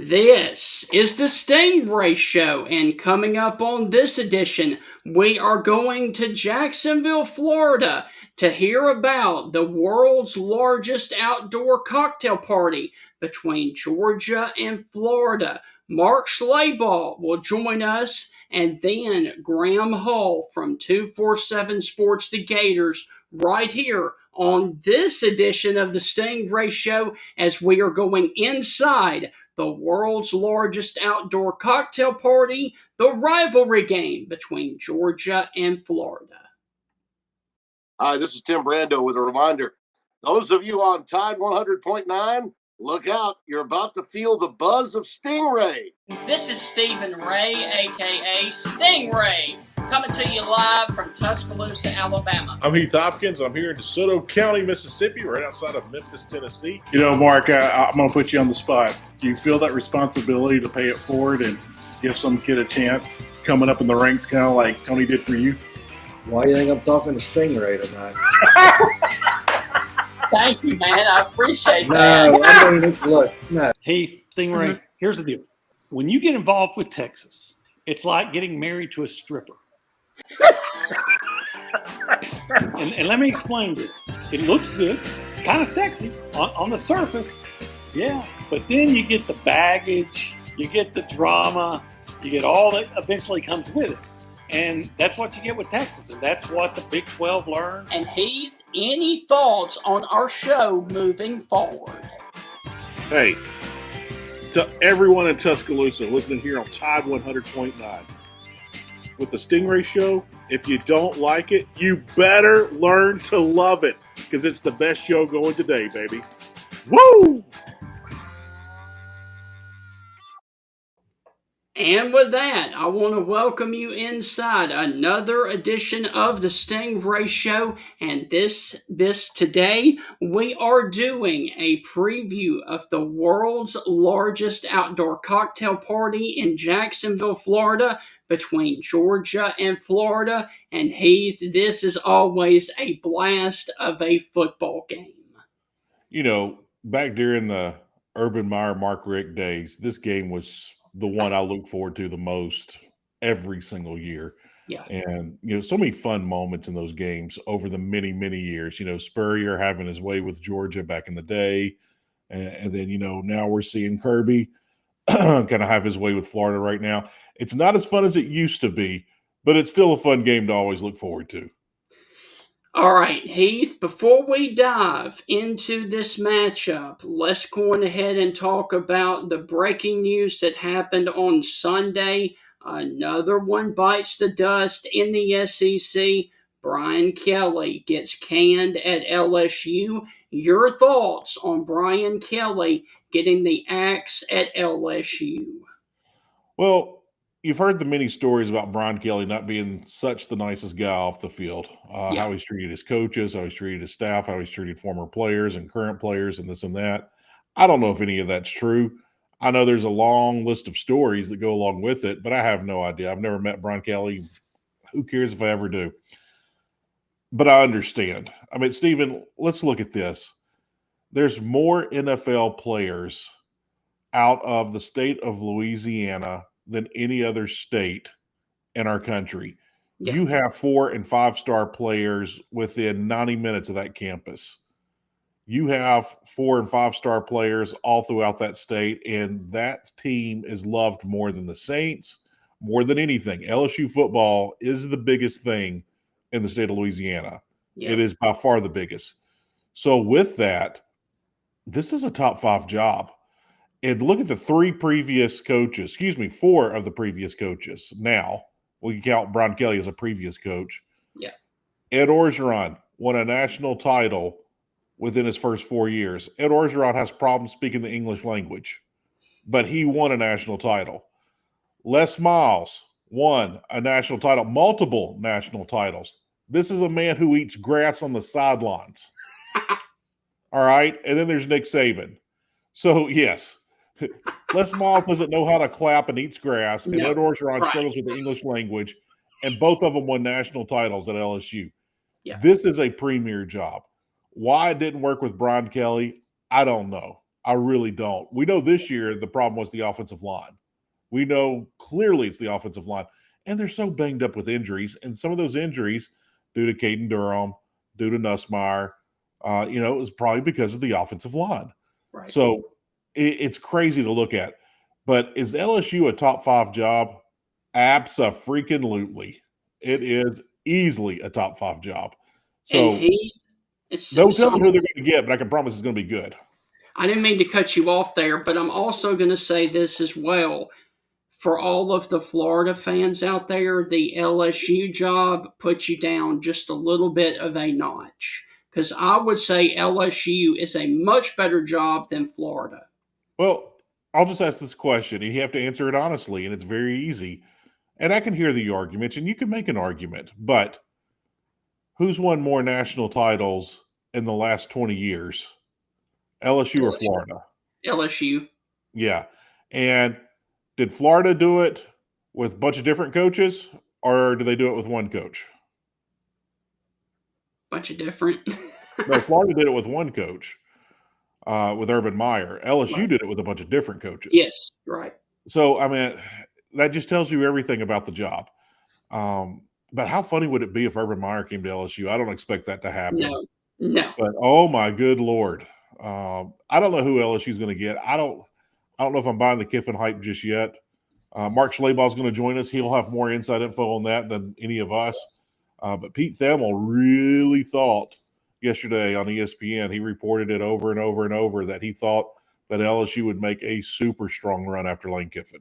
This is the Stingray Show, and coming up on this edition, we are going to Jacksonville, Florida to hear about the world's largest outdoor cocktail party between Georgia and Florida. Mark Schlabach will join us, and then Graham Hull from 247 Sports The Gators right here on this edition of the Stingray Show as we are going inside the world's largest outdoor cocktail party, the rivalry game between Georgia and Florida. Hi, this is Tim Brando with a reminder. Those of you on Tide 100.9, look out. You're about to feel the buzz of Stingray. This is Stephen Ray, a.k.a. Stingray, coming to you live from Tuscaloosa, Alabama. I'm Heath Hopkins. I'm here in DeSoto County, Mississippi, right outside of Memphis, Tennessee. You know, Mark, I'm going to put you on the spot. Do you feel that responsibility to pay it forward and give some kid a chance coming up in the ranks, kind of like Tony did for you? Why do you think I'm talking to Stingray tonight? Thank you, man. I appreciate that. No, I mean, look, no. Hey, Stingray, Here's the deal. When you get involved with Texas, it's like getting married to a stripper. and let me explain this. It looks good. It's kind of sexy on the surface. Yeah. But then you get the baggage, you get the drama, you get all that eventually comes with it. And that's what you get with Texas, and that's what the Big 12 learned. And Heath, any thoughts on our show moving forward? Hey, to everyone in Tuscaloosa listening here on Tide 100.9, with the Stingray Show, if you don't like it, you better learn to love it, because it's the best show going today, baby. Woo! And with that, I want to welcome you inside another edition of the Stingray Show. And this today, we are doing a preview of the world's largest outdoor cocktail party in Jacksonville, Florida, between Georgia and Florida. And Heath, this is always a blast of a football game. You know, back during the Urban Meyer, Mark Richt days, this game was the one I look forward to the most every single year. Yeah. And, you know, so many fun moments in those games over the many, many years. You know, Spurrier having his way with Georgia back in the day. And then, you know, now we're seeing Kirby kind of have his way with Florida right now. It's not as fun as it used to be, but it's still a fun game to always look forward to. All right, Heath, before we dive into this matchup, let's go on ahead and talk about the breaking news that happened on Sunday. Another one bites the dust in the SEC. Brian Kelly gets canned at LSU. Your thoughts on Brian Kelly getting the axe at LSU? Well, you've heard the many stories about Brian Kelly not being such the nicest guy off the field, how he's treated his coaches, how he's treated his staff, how he's treated former players and current players and this and that. I don't know if any of that's true. I know there's a long list of stories that go along with it, but I have no idea. I've never met Brian Kelly. Who cares if I ever do? But I understand. I mean, Stephen, let's look at this. There's more NFL players out of the state of Louisiana than any other state in our country. Yeah. You have 4- and 5-star players within 90 minutes of that campus. You have 4- and 5-star players all throughout that state, and that team is loved more than the Saints, more than anything. LSU football is the biggest thing in the state of Louisiana. Yeah. It is by far the biggest. So with that, this is a top 5 job. And look at the 4 of the previous coaches. Now, we can count Brian Kelly as a previous coach. Yeah. Ed Orgeron won a national title within his first 4 years. Ed Orgeron has problems speaking the English language, but he won a national title. Les Miles won a national title, multiple national titles. This is a man who eats grass on the sidelines. All right? And then there's Nick Saban. So, yes. Les Miles doesn't know how to clap and eats grass, and Ed Orgeron struggles with the English language, and both of them won national titles at LSU. Yeah. This is a premier job. Why it didn't work with Brian Kelly, I don't know. I really don't. We know this year the problem was the offensive line. We know clearly it's the offensive line. And they're so banged up with injuries. And some of those injuries, due to Caden Durham, due to Nussmeier, it was probably because of the offensive line. Right. So it's crazy to look at. But is LSU a top 5 job? Abso-freaking-lutely. It is easily a top 5 job. So don't tell me who they're going to get, but I can promise it's going to be good. I didn't mean to cut you off there, but I'm also going to say this as well. For all of the Florida fans out there, the LSU job puts you down just a little bit of a notch. Because I would say LSU is a much better job than Florida. Well, I'll just ask this question, and you have to answer it honestly, and it's very easy. And I can hear the arguments, and you can make an argument. But who's won more national titles in the last 20 years? LSU or Florida? LSU. Yeah. And did Florida do it with a bunch of different coaches, or do they do it with one coach? Bunch of different. No, Florida did it with one coach, with Urban Meyer. LSU did it with a bunch of different coaches. Yes, right. So, I mean, that just tells you everything about the job. But how funny would it be if Urban Meyer came to LSU? I don't expect that to happen. No. But, oh, my good Lord. I don't know who LSU is going to get. I don't know if I'm buying the Kiffin hype just yet. Mark Schlabach is going to join us. He'll have more inside info on that than any of us. But Pete Thamel really thought yesterday on ESPN, he reported it over and over and over that he thought that LSU would make a super strong run after Lane Kiffin.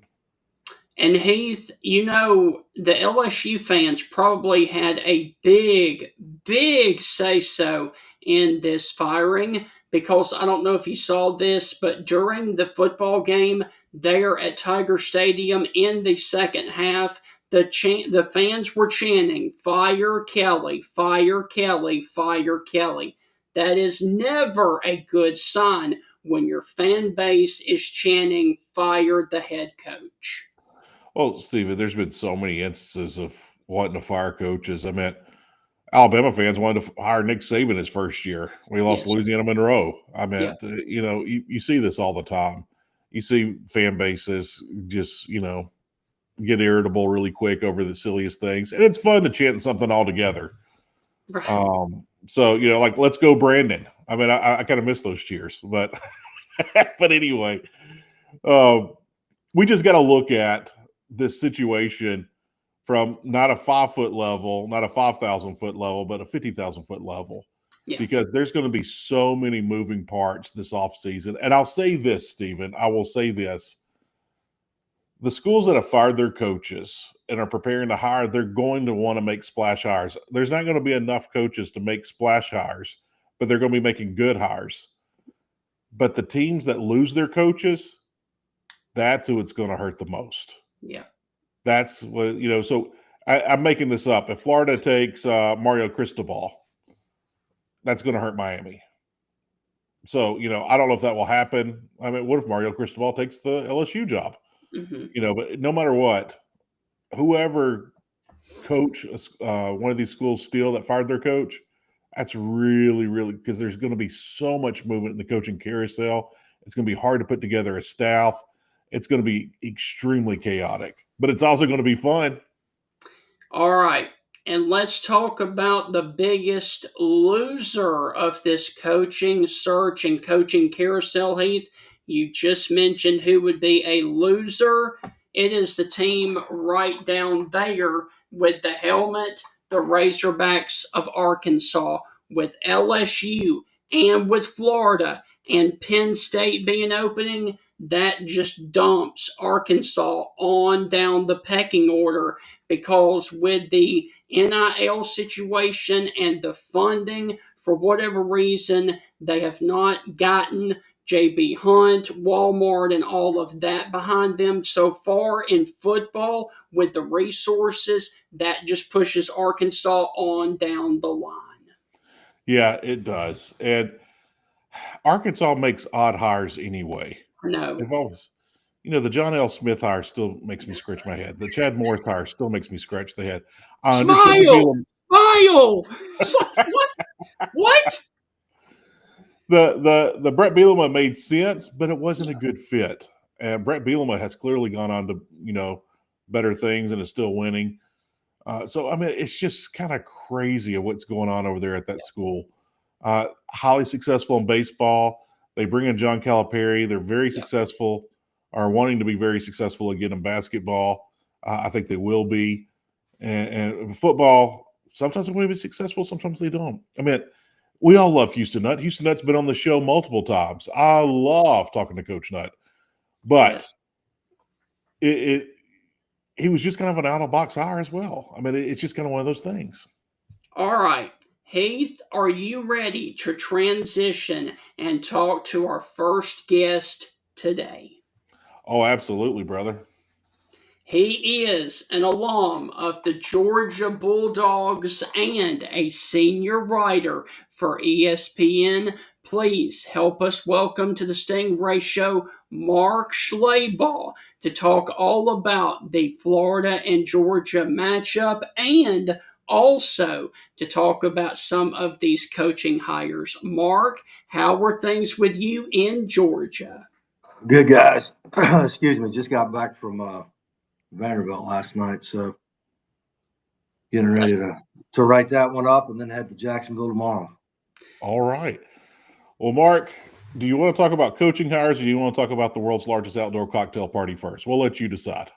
And Heath, the LSU fans probably had a big say-so in this firing, because I don't know if you saw this, but during the football game there at Tiger Stadium in the second half, the fans were chanting, "Fire Kelly, fire Kelly, fire Kelly." That is never a good sign when your fan base is chanting, "Fire the head coach." Well, Steven, there's been so many instances of wanting to fire coaches. I mean, Alabama fans wanted to hire Nick Saban his first year. We lost Louisiana Monroe. I mean, you see this all the time. You see fan bases just, get irritable really quick over the silliest things. And it's fun to chant something all together. Right. So, like, let's go Brandon. I mean, I kind of miss those cheers. But but anyway, we just got to look at this situation from not a 5-foot level, not a 5,000-foot level, but a 50,000-foot level. Yeah. Because there's going to be so many moving parts this offseason. And I'll say this, Stephen, I will say this. The schools that have fired their coaches and are preparing to hire, they're going to want to make splash hires. There's not going to be enough coaches to make splash hires, but they're going to be making good hires. But the teams that lose their coaches, that's who it's going to hurt the most. Yeah. That's what, so I'm making this up. If Florida takes Mario Cristobal, that's going to hurt Miami. So, I don't know if that will happen. I mean, what if Mario Cristobal takes the LSU job? Mm-hmm. But no matter what, whoever coach one of these schools still that fired their coach, that's really, really, because there's going to be so much movement in the coaching carousel. It's going to be hard to put together a staff. It's going to be extremely chaotic, but it's also going to be fun. All right. And let's talk about the biggest loser of this coaching search and coaching carousel, Heath. You just mentioned who would be a loser. It is the team right down there with the helmet, the Razorbacks of Arkansas, with LSU and with Florida and Penn State being opening. That just dumps Arkansas on down the pecking order, because with the NIL situation and the funding, for whatever reason, they have not gotten J.B. Hunt, Walmart, and all of that behind them so far in football with the resources. That just pushes Arkansas on down the line. Yeah, it does. And Arkansas makes odd hires anyway. No. They've always, the John L. Smith hire still makes me scratch my head. The Chad Morris hire still makes me scratch the head. Smile! Smile! What? the Brett Bielema made sense, but it wasn't a good fit. And Brett Bielema has clearly gone on to better things and is still winning. So I mean, it's just kind of crazy of what's going on over there at that school. Highly successful in baseball. They bring in John Calipari. They're very successful, are wanting to be very successful again in basketball. I think they will be. And football, sometimes they want to be successful, sometimes they don't. I mean, we all love Houston Nutt. Houston Nutt's been on the show multiple times. I love talking to Coach Nutt. But he was just kind of an out-of-box hire as well. I mean, it's just kind of one of those things. All right. Heath, are you ready to transition and talk to our first guest today? Oh, absolutely, brother. He is an alum of the Georgia Bulldogs and a senior writer for ESPN. Please help us welcome to the Stingray Show, Mark Schlabach, to talk all about the Florida and Georgia matchup and also to talk about some of these coaching hires. Mark, how are things with you in Georgia? Good, guys. Excuse me. Just got back from Vanderbilt last night, so getting ready to write that one up and then head to Jacksonville tomorrow. All right. Well, Mark, do you want to talk about coaching hires or do you want to talk about the world's largest outdoor cocktail party first? We'll let you decide.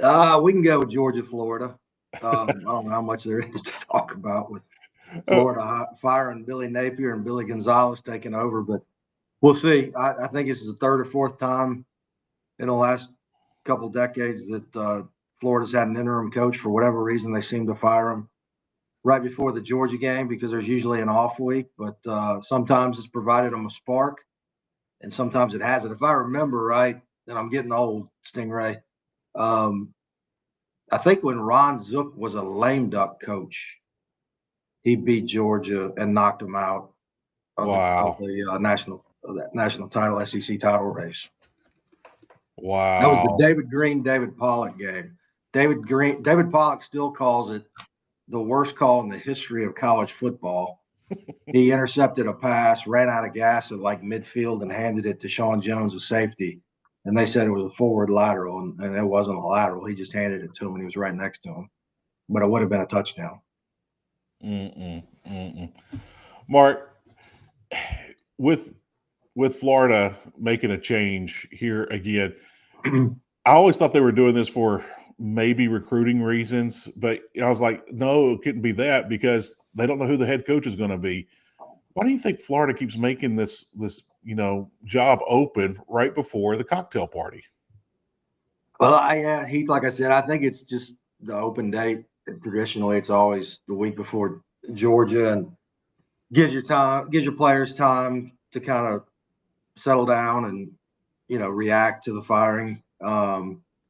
We can go with Georgia, Florida. I don't know how much there is to talk about with Florida firing Billy Napier and Billy Gonzalez taking over, but we'll see. I think this is the third or fourth time in the last couple decades that Florida's had an interim coach. For whatever reason, they seem to fire him right before the Georgia game because there's usually an off week, but sometimes it's provided them a spark and sometimes it hasn't. If I remember right, and I'm getting old, Stingray, I think when Ron Zook was a lame duck coach, he beat Georgia and knocked them out of the national title, SEC title race. Wow. That was the David Green, David Pollock game. David Pollock still calls it the worst call in the history of college football. He intercepted a pass, ran out of gas at like midfield and handed it to Sean Jones, a safety. And they said it was a forward lateral, and it wasn't a lateral. He just handed it to him, and he was right next to him. But it would have been a touchdown. Mark, with Florida making a change here again, I always thought they were doing this for maybe recruiting reasons, but I was like, no, it couldn't be that because they don't know who the head coach is going to be. Why do you think Florida keeps making this job open right before the cocktail party? Well, Heath, like I said, I think it's just the open date. Traditionally, it's always the week before Georgia and gives your players time to kind of settle down and, react to the firing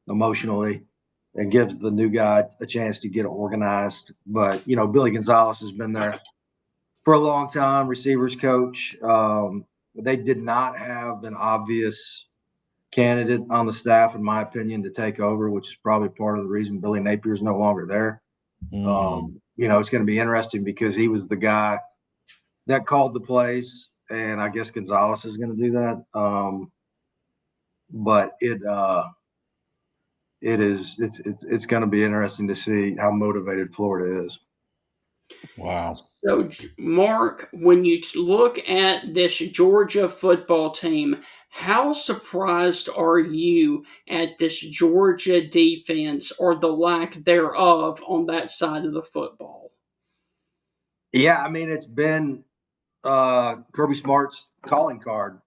emotionally, and gives the new guy a chance to get organized. But, Billy Gonzalez has been there for a long time, receivers coach. They did not have an obvious candidate on the staff, in my opinion, to take over, which is probably part of the reason Billy Napier is no longer there. It's going to be interesting because he was the guy that called the plays, and I guess Gonzalez is going to do that. But it's going to be interesting to see how motivated Florida is. Wow. So, Mark, when you look at this Georgia football team, how surprised are you at this Georgia defense or the lack thereof on that side of the football? Yeah, I mean, it's been Kirby Smart's calling card.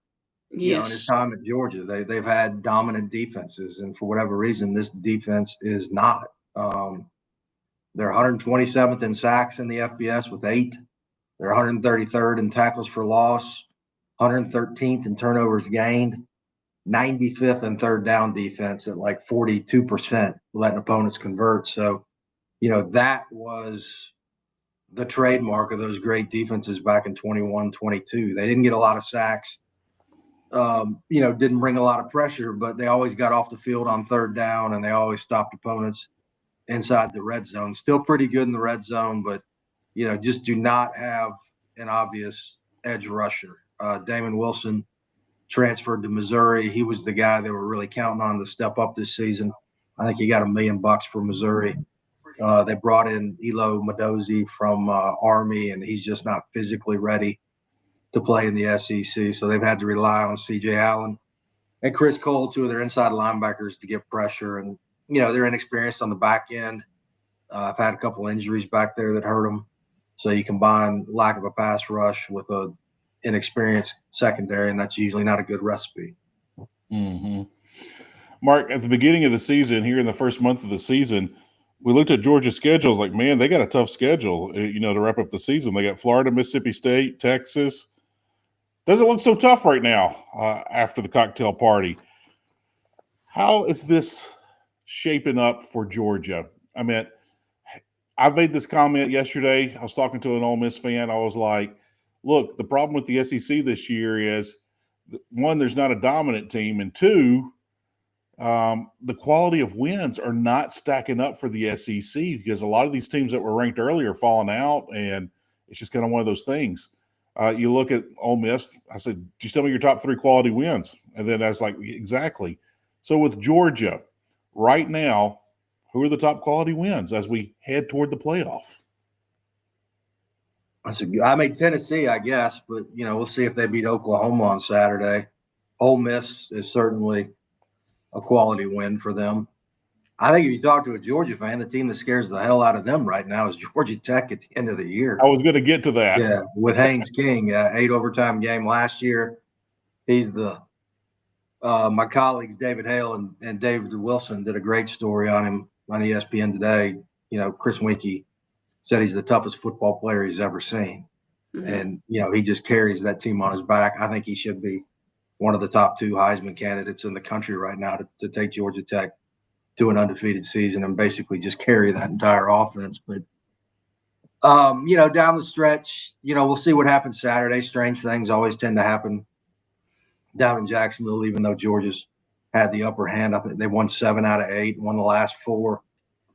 In his time at Georgia. They've had dominant defenses, and for whatever reason, this defense is not. They're 127th in sacks in the FBS with 8. They're 133rd in tackles for loss, 113th in turnovers gained, 95th in third down defense at like 42%, letting opponents convert. So, that was the trademark of those great defenses back in 21, 22. They didn't get a lot of sacks. Didn't bring a lot of pressure, but they always got off the field on third down and they always stopped opponents inside the red zone. Still pretty good in the red zone, but, just do not have an obvious edge rusher. Damon Wilson transferred to Missouri. He was the guy they were really counting on to step up this season. I think he got $1 million for Missouri. They brought in Elo Madozi from Army, and he's just not physically ready to play in the SEC. So they've had to rely on C.J. Allen and Chris Cole, two of their inside linebackers, to get pressure. And, they're inexperienced on the back end. I've had a couple injuries back there that hurt them. So you combine lack of a pass rush with a inexperienced secondary, and that's usually not a good recipe. Mm-hmm. Mark, at the beginning of the season, here in the first month of the season, we looked at Georgia's schedules like, man, they got a tough schedule, to wrap up the season. They got Florida, Mississippi State, Texas. Doesn't look so tough right now after the cocktail party. How is this shaping up for Georgia? I mean, I made this comment yesterday. I was talking to an Ole Miss fan. I was like, look, the problem with the SEC this year is, one, there's not a dominant team, and two, the quality of wins are not stacking up for the SEC because a lot of these teams that were ranked earlier are falling out, and it's just kind of one of those things. You look at Ole Miss, I said, just tell me your top 3 quality wins. And then I was like, exactly. So with Georgia, right now, who are the top quality wins as we head toward the playoff? I made Tennessee, I guess, but, we'll see if they beat Oklahoma on Saturday. Ole Miss is certainly a quality win for them. I think if you talk to a Georgia fan, the team that scares the hell out of them right now is Georgia Tech at the end of the year. I was going to get to that. Yeah, with Haynes King, 8 overtime game last year. He's my colleagues David Hale and David Wilson did a great story on him on ESPN today. Chris Winkie said he's the toughest football player he's ever seen. Mm-hmm. And, he just carries that team on his back. I think he should be one of the top 2 Heisman candidates in the country right now to take Georgia Tech to an undefeated season and basically just carry that entire offense. But, down the stretch, we'll see what happens Saturday. Strange things always tend to happen down in Jacksonville, even though Georgia's had the upper hand. I think they won 7 out of 8, won the last 4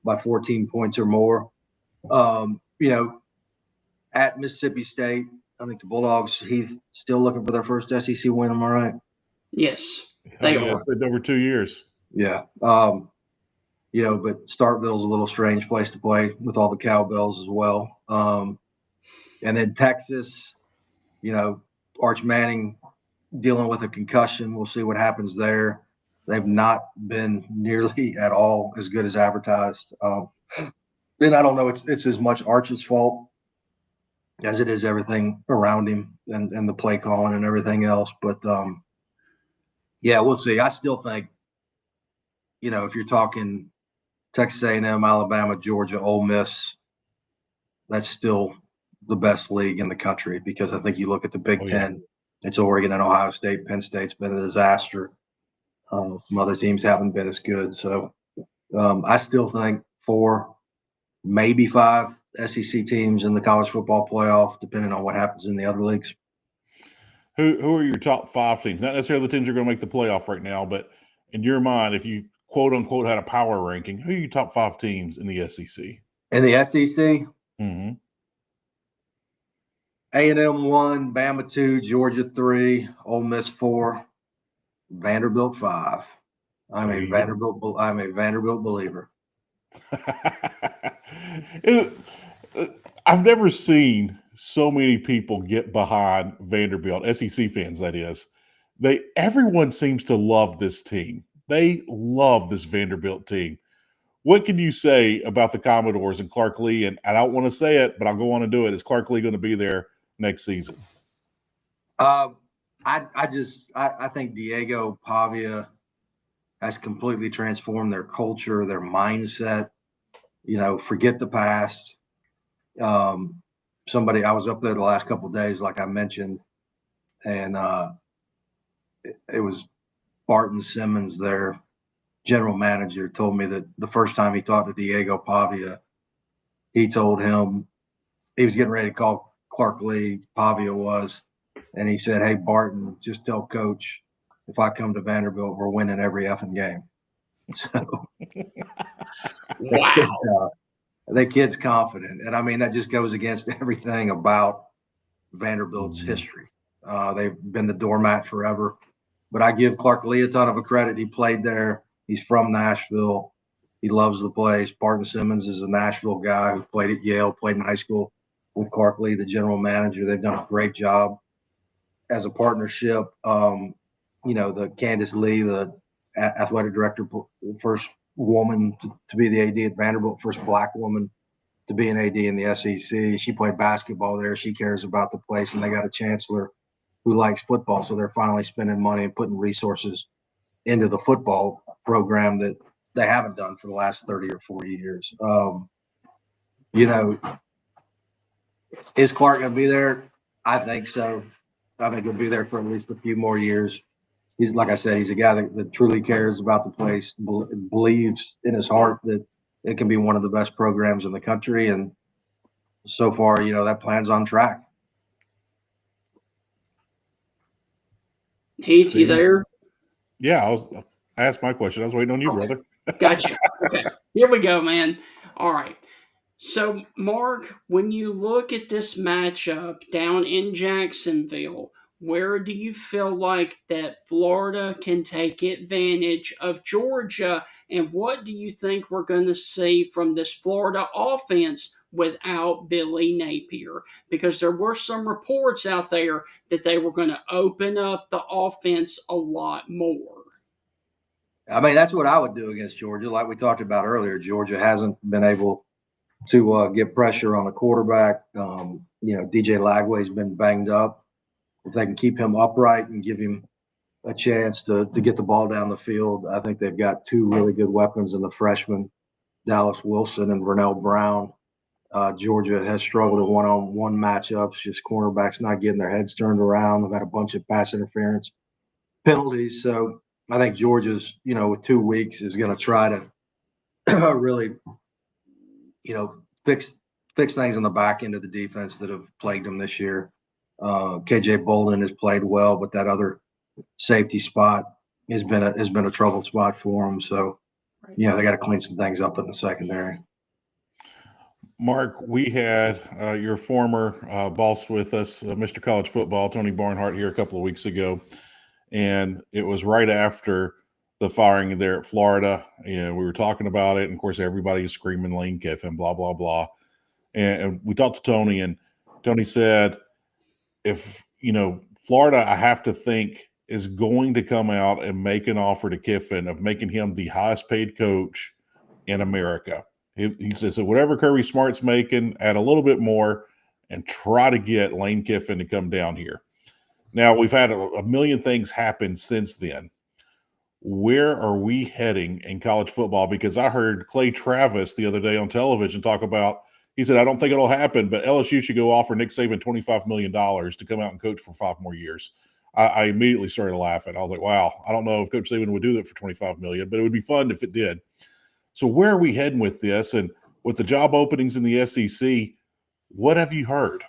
by 14 points or more. At Mississippi State, I think the Bulldogs, Heath, still looking for their first SEC win. Am I right? Yes, they are. It's been over 2 years. Yeah. But Starkville's a little strange place to play with all the cowbells as well. And then Texas, Arch Manning dealing with a concussion. We'll see what happens there. They've not been nearly at all as good as advertised. And I don't know, it's as much Arch's fault as it is everything around him and the play calling and everything else. But, we'll see. I still think, if you're talking Texas A&M, Alabama, Georgia, Ole Miss, that's still the best league in the country because I think you look at the Big Ten, it's Oregon and Ohio State. Penn State's been a disaster. Some other teams haven't been as good. So I still think 4, maybe 5 SEC teams in the college football playoff, depending on what happens in the other leagues. Who are your top 5 teams? Not necessarily the teams that are going to make the playoff right now, but in your mind, if you quote unquote had a power ranking, who are your top 5 teams in the SEC? In the SEC? Mm-hmm. A&M 1, Bama 2, Georgia 3, Ole Miss 4, Vanderbilt 5. I'm a Vanderbilt believer. I've never seen so many people get behind Vanderbilt, SEC fans, that is. Everyone seems to love this team. They love this Vanderbilt team. What can you say about the Commodores and Clark Lea? And I don't want to say it, but I'll go on and do it. Is Clark Lea going to be there next season? I think Diego Pavia has completely transformed their culture, their mindset. Forget the past. I was up there the last couple of days, like I mentioned, and it was Barton Simmons, their general manager, told me that the first time he talked to Diego Pavia, he told him he was getting ready to call Clark Lea, Pavia was, and he said, "Hey, Barton, just tell Coach if I come to Vanderbilt, we're winning every effing game." So, wow. The kid's confident. And I mean, that just goes against everything about Vanderbilt's history. They've been the doormat forever. But I give Clark Lee a ton of credit. He played there. He's from Nashville. He loves the place. Barton Simmons is a Nashville guy who played at Yale, played in high school with Clark Lee, the general manager. They've done a great job as a partnership. The Candace Lee, the athletic director, first woman to be the AD at Vanderbilt, first black woman to be an AD in the SEC. She played basketball there. She cares about the place, and they got a chancellor who likes football. So they're finally spending money and putting resources into the football program that they haven't done for the last 30 or 40 years. Is Clark going to be there? I think so. I think he'll be there for at least a few more years. He's, like I said, he's a guy that truly cares about the place, believes in his heart that it can be one of the best programs in the country. And so far, that plan's on track. Heath, you there? Yeah, I asked my question. I was waiting on you, brother. Gotcha. Okay, here we go, man. All right. So, Mark, when you look at this matchup down in Jacksonville, where do you feel like that Florida can take advantage of Georgia? And what do you think we're going to see from this Florida offense without Billy Napier? Because there were some reports out there that they were going to open up the offense a lot more. I mean, that's what I would do against Georgia. Like we talked about earlier, Georgia hasn't been able to get pressure on the quarterback. DJ Lagway's been banged up. If they can keep him upright and give him a chance to get the ball down the field, I think they've got two really good weapons in the freshmen, Dallas Wilson and Vernell Brown. Georgia has struggled in one-on-one matchups, just cornerbacks not getting their heads turned around. They've had a bunch of pass interference penalties. So I think Georgia's, with 2 weeks is going to try to really, fix things on the back end of the defense that have plagued them this year. KJ Bolden has played well, but that other safety spot has been a trouble spot for them. So, they got to clean some things up in the secondary. Mark, we had your former boss with us, Mr. College Football, Tony Barnhart, here a couple of weeks ago, and it was right after the firing there at Florida. And we were talking about it, and of course, everybody was screaming Lane Kiffin, blah blah blah. And we talked to Tony, and Tony said, if Florida, I have to think, is going to come out and make an offer to Kiffin of making him the highest paid coach in America. He says, so whatever Kirby Smart's making, add a little bit more and try to get Lane Kiffin to come down here. Now, we've had a million things happen since then. Where are we heading in college football? Because I heard Clay Travis the other day on television talk about, he said, I don't think it'll happen, but LSU should go offer Nick Saban $25 million to come out and coach for 5 more years. I immediately started laughing. I was like, wow, I don't know if Coach Saban would do that for $25 million, but it would be fun if it did. So where are we heading with this? And with the job openings in the SEC, what have you heard?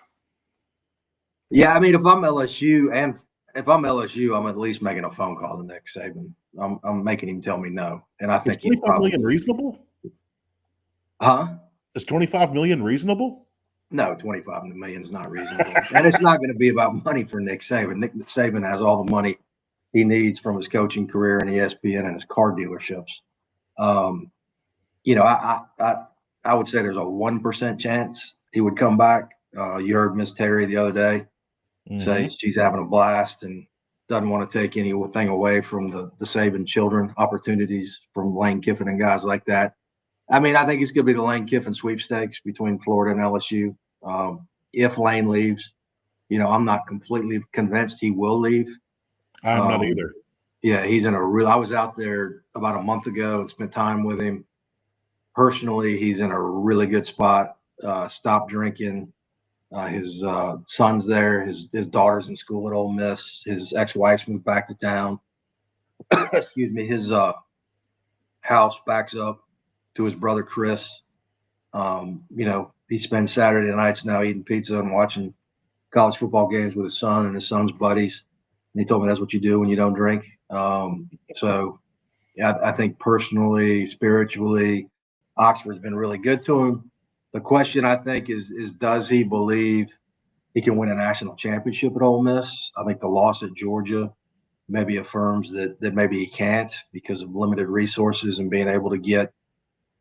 Yeah, I mean, if I'm LSU, I'm at least making a phone call to Nick Saban. I'm making him tell me no. And I think is $25 million reasonable? Huh? Is $25 million reasonable? No, $25 million is not reasonable. And it's not going to be about money for Nick Saban. Nick Saban has all the money he needs from his coaching career and ESPN and his car dealerships. I would say there's a 1% chance he would come back. You heard Miss Terry the other day say she's having a blast and doesn't want to take anything away from the Saban children, opportunities from Lane Kiffin and guys like that. I mean, I think it's going to be the Lane Kiffin sweepstakes between Florida and LSU. If Lane leaves, I'm not completely convinced he will leave. I'm not either. Yeah, he's in I was out there about a month ago and spent time with him. Personally, he's in a really good spot. Stopped drinking. His son's there. His daughter's in school at Ole Miss. His ex-wife's moved back to town. Excuse me. His house backs up to his brother Chris. He spends Saturday nights now eating pizza and watching college football games with his son and his son's buddies. And he told me that's what you do when you don't drink. So, yeah, I think personally, spiritually, Oxford's been really good to him. The question, I think, is does he believe he can win a national championship at Ole Miss. I think the loss at Georgia maybe affirms that maybe he can't because of limited resources and being able to get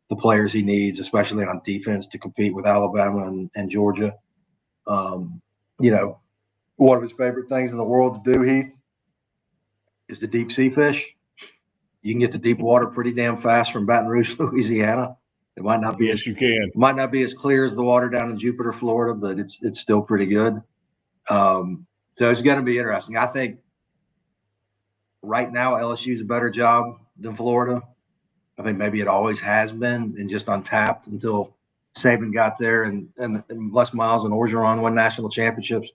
the players he needs, especially on defense, to compete with Alabama and Georgia. You know, one of his favorite things in the world to do, Heath, is to deep sea fish. You can get to deep water pretty damn fast from Baton Rouge, Louisiana. It might not be Yes, you can. might not be as clear as the water down in Jupiter, Florida, but it's still pretty good. So it's going to be interesting. I think right now LSU is a better job than Florida. I think maybe it always has been and just untapped until Saban got there and Les Miles and Orgeron won national championships.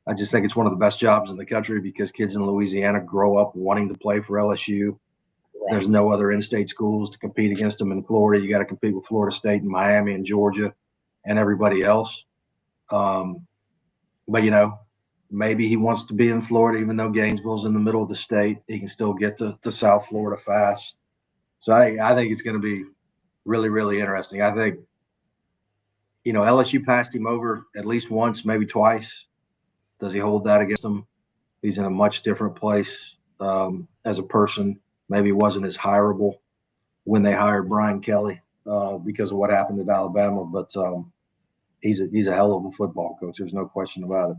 I just think it's one of the best jobs in the country because kids in Louisiana grow up wanting to play for LSU. There's no other in-state schools to compete against them in Florida. You got to compete with Florida State and Miami and Georgia and everybody else. But, you know, maybe he wants to be in Florida, even though Gainesville's in the middle of the state. He can still get to South Florida fast. So I think it's going to be really, really interesting. I think, you know, LSU passed him over at least once, maybe twice. Does he hold that against him? He's in a much different place as a person. Maybe he wasn't as hireable when they hired Brian Kelly because of what happened at Alabama. But he's a hell of a football coach. There's no question about it.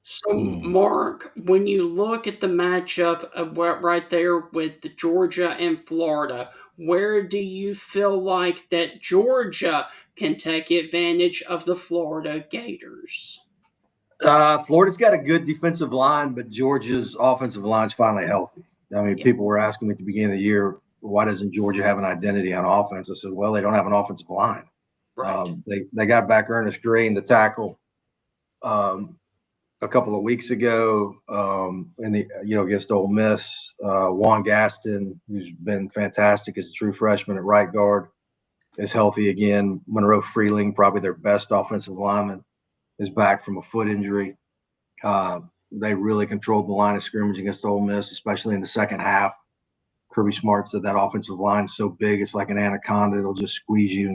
So, Mark, when you look at the matchup of right there with the Georgia and Florida, where do you feel like that Georgia can take advantage of the Florida Gators? Florida's got a good defensive line, but Georgia's offensive line's finally healthy. I mean, people were asking me at the beginning of the year, why doesn't Georgia have an identity on offense? I said, well, they don't have an offensive line. Right. They got back Ernest Green, the tackle, a couple of weeks ago against Ole Miss. Juan Gaston, who's been fantastic as a true freshman at right guard, is healthy again. Monroe Freeling, probably their best offensive lineman, is back from a foot injury. They really controlled the line of scrimmage against Ole Miss, especially in the second half. Kirby Smart said that offensive line's so big, it's like an anaconda. It'll just squeeze you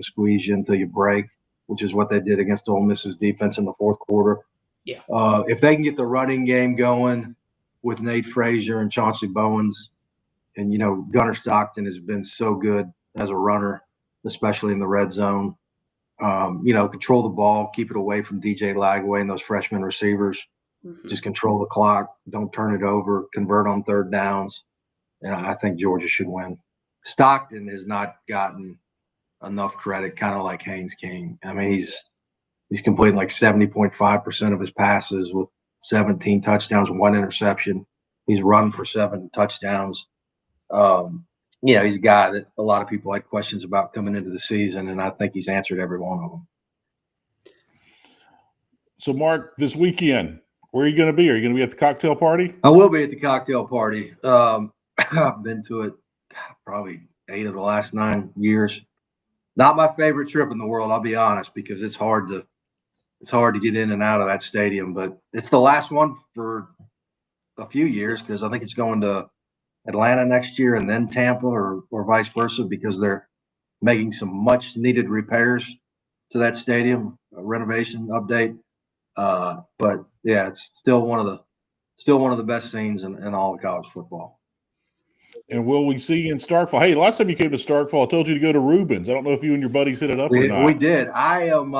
until you break, which is what they did against Ole Miss's defense in the fourth quarter. Yeah. If they can get the running game going with Nate Frazier and Chauncey Bowens, and, you know, Gunnar Stockton has been so good as a runner, especially in the red zone. Control the ball, keep it away from DJ Lagway and those freshman receivers. Mm-hmm. Just control the clock. Don't turn it over. Convert on third downs. And I think Georgia should win. Stockton has not gotten enough credit, kind of like Haynes King. I mean, he's completing like 70.5% of his passes with 17 touchdowns and 1 interception. He's run for 7 touchdowns. He's a guy that a lot of people had questions about coming into the season, and I think he's answered every one of them. So, Mark, this weekend, where are you going to be? Are you going to be at the cocktail party? I will be at the cocktail party. I've been to it probably 8 of the last 9 years. Not my favorite trip in the world, I'll be honest, because it's hard to get in and out of that stadium. But it's the last one for a few years because I think it's going to Atlanta next year and then Tampa or vice versa because they're making some much needed repairs to that stadium, a renovation update. But yeah, it's still one of the best scenes in all of college football. And will we see you in Starkville? Hey, last time you came to Starkville, I told you to go to Rubens. I don't know if you and your buddies hit it up or not. We did. I am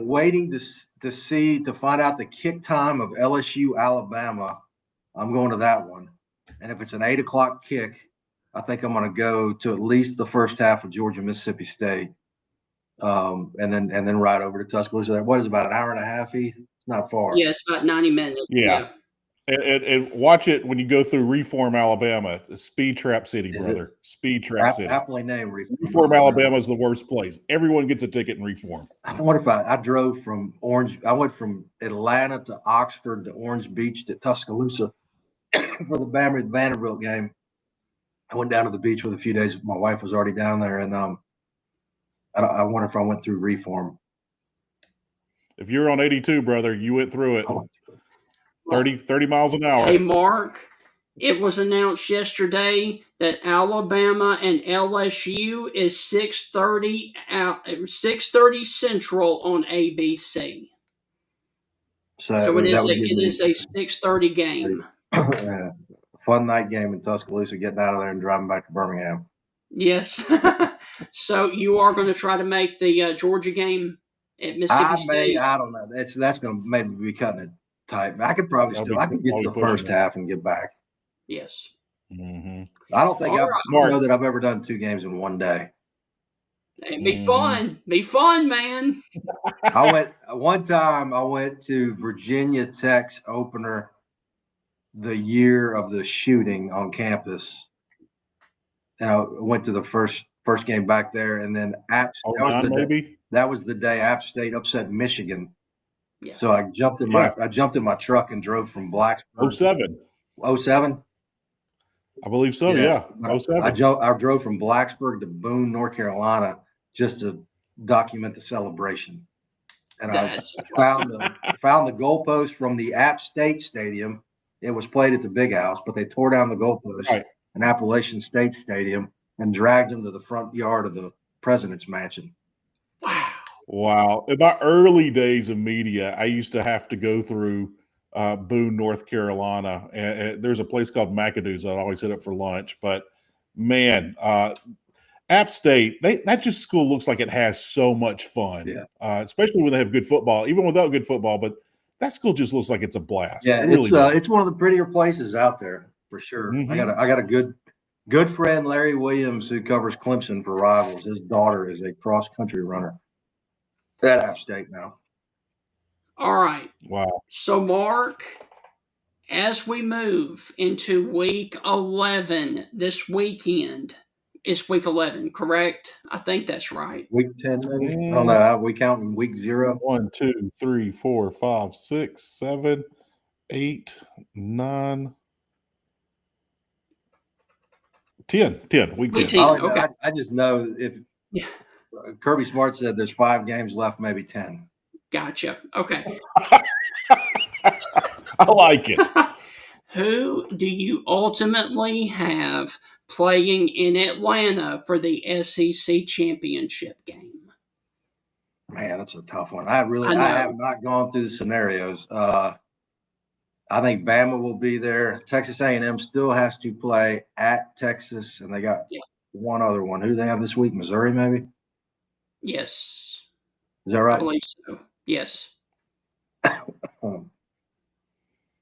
waiting to find out the kick time of LSU Alabama. I'm going to that one. And if it's an 8:00 kick, I think I'm going to go to at least the first half of Georgia Mississippi State. And then ride over to Tuscaloosa. What is it, about an hour and a half, Heath? It's not far. Yeah, it's about 90 minutes. Yeah. And watch it when you go through Reform, Alabama. It's Speed Trap City, brother. Speed Trap City. Aptly named Reform, Alabama is the worst place. Everyone gets a ticket in Reform. I wonder if I drove from Orange. I went from Atlanta to Oxford to Orange Beach to Tuscaloosa for the Vanderbilt game. I went down to the beach with a few days. My wife was already down there, and I wonder if I went through Reform. If you're on 82, brother, you went through it. 30 miles an hour. Hey, Mark, it was announced yesterday that Alabama and LSU is 6:30 Central on ABC. So that would give it me is a 6:30 game. a fun night game in Tuscaloosa, getting out of there and driving back to Birmingham. Yes. So you are going to try to make the Georgia game at Mississippi State? I don't know. That's going to maybe be cutting it tight. I could probably I could get to the first half and get back. Yes. Mm-hmm. I don't think I don't know that I've ever done 2 games in one day. It'd be fun. Be fun, man. One time I went to Virginia Tech's opener the year of the shooting on campus. And I went to the first game back there, and then that was the day App State upset Michigan. Yeah. So I jumped in my truck and drove from Blacksburg. 07? I believe so. Yeah. 07. I drove from Blacksburg to Boone, North Carolina, just to document the celebration. And I found the goalpost from the App State Stadium. It was played at the Big House, but they tore down the goalpost in Appalachian State Stadium and dragged them to the front yard of the President's Mansion. Wow. In my early days of media, I used to have to go through Boone, North Carolina. And there's a place called McAdoo's I'd always hit up for lunch. But, man, App State, that just school looks like it has so much fun, especially when they have good football, even without good football. But that school just looks like it's a blast. Yeah, it's one of the prettier places out there for sure. Mm-hmm. I got a good friend, Larry Williams, who covers Clemson for Rivals. His daughter is a cross country runner at App State now. All right. Wow. So, Mark, as we move into week 11 this weekend, it's week 11, correct? I think that's right. Week 10, maybe? I don't know. Are we counting week 0? 1, 2, 3, 4, 5, 6, 7, 8, 9, 10. Week 10. Okay. I just know if Kirby Smart said there's 5 games left, maybe 10. Gotcha. Okay. I like it. Who do you ultimately have playing in Atlanta for the SEC championship game? Man, that's a tough one. I have not gone through the scenarios. I think Bama will be there. Texas A&M still has to play at Texas, and they got one other one. Who do they have this week? Missouri, maybe? Yes. Is that right? I believe so. Yes. I'll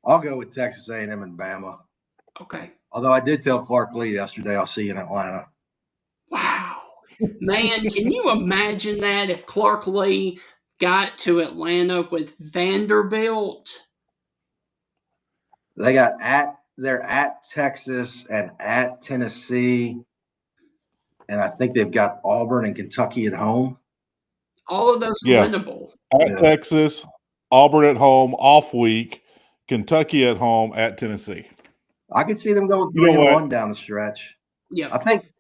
go with Texas A&M and Bama. Okay. Although I did tell Clark Lee yesterday I'll see you in Atlanta. Wow. Man, can you imagine that if Clark Lee got to Atlanta with Vanderbilt? They're at Texas and at Tennessee. And I think they've got Auburn and Kentucky at home. All of those are winnable. At Texas, Auburn at home, off week, Kentucky at home, at Tennessee. I could see them going 3-1 down the stretch. Yeah. I think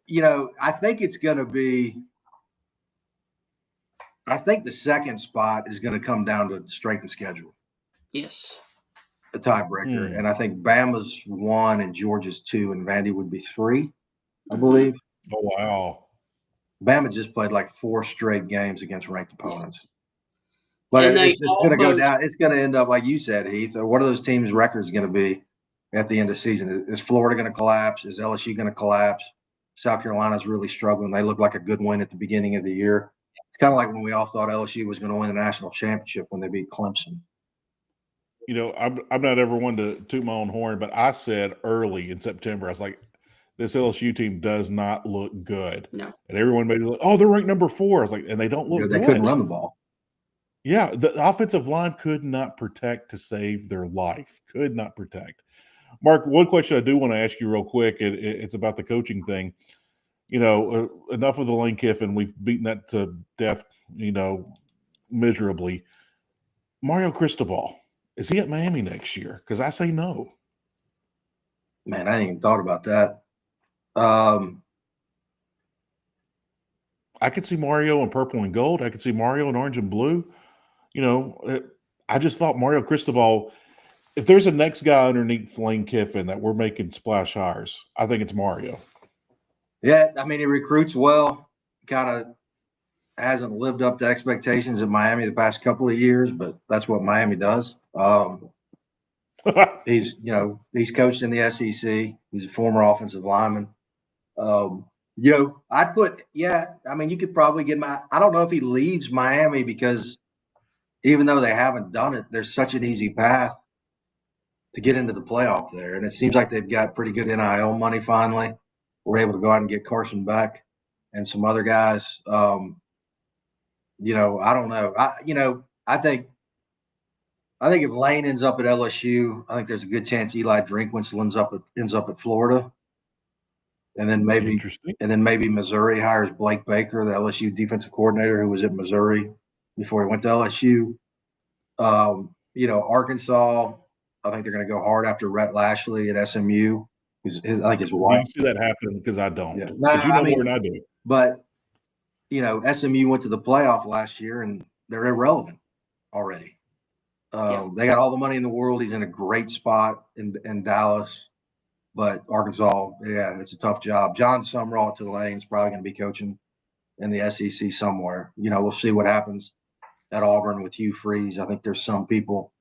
it's going to be – I think the second spot is going to come down to strength of schedule. Yes. The tiebreaker. And I think Bama's 1 and Georgia's 2 and Vandy would be 3, I believe. Oh, wow. Bama just played like 4 straight games against ranked opponents. But it's going to go down. It's going to end up, like you said, Heath. What are those teams' records going to be at the end of the season? Is Florida going to collapse? Is LSU going to collapse? South Carolina's really struggling. They look like a good win at the beginning of the year. It's kind of like when we all thought LSU was going to win the national championship when they beat Clemson. You know, I'm not ever one to toot my own horn, but I said early in September, I was like, this LSU team does not look good. No. And everyone made it look, they're ranked number 4. I was like, and they don't look good. They couldn't run the ball. Yeah, the offensive line could not protect to save their life. Could not protect. Mark, one question I do want to ask you real quick, it's about the coaching thing. You know, enough of the Lane Kiffin. We've beaten that to death, miserably. Mario Cristobal, is he at Miami next year? Because I say no. Man, I hadn't even thought about that. I could see Mario in purple and gold. I could see Mario in orange and blue. I just thought Mario Cristobal, if there's a next guy underneath Lane Kiffin that we're making splash hires, I think it's Mario. Yeah, I mean, he recruits well. Kind of hasn't lived up to expectations in Miami the past couple of years, but that's what Miami does. He's coached in the SEC. He's a former offensive lineman. I'd put, I mean, you could probably get I don't know if he leaves Miami because even though they haven't done it, there's such an easy path to get into the playoff there. And it seems like they've got pretty good NIL money finally. We're able to go out and get Carson Beck and some other guys. I don't know. I think if Lane ends up at LSU, I think there's a good chance Eli Drinkwitz ends up at Florida. And then maybe Missouri hires Blake Baker, the LSU defensive coordinator who was at Missouri before he went to LSU. Arkansas, I think they're going to go hard after Rhett Lashley at SMU. I think his wife. You see that happen because I don't. Yeah. But you know more than I do. But, SMU went to the playoff last year and they're irrelevant already. They got all the money in the world. He's in a great spot in Dallas. But Arkansas, it's a tough job. John Sumrall at Tulane is probably going to be coaching in the SEC somewhere. We'll see what happens at Auburn with Hugh Freeze. I think there's some people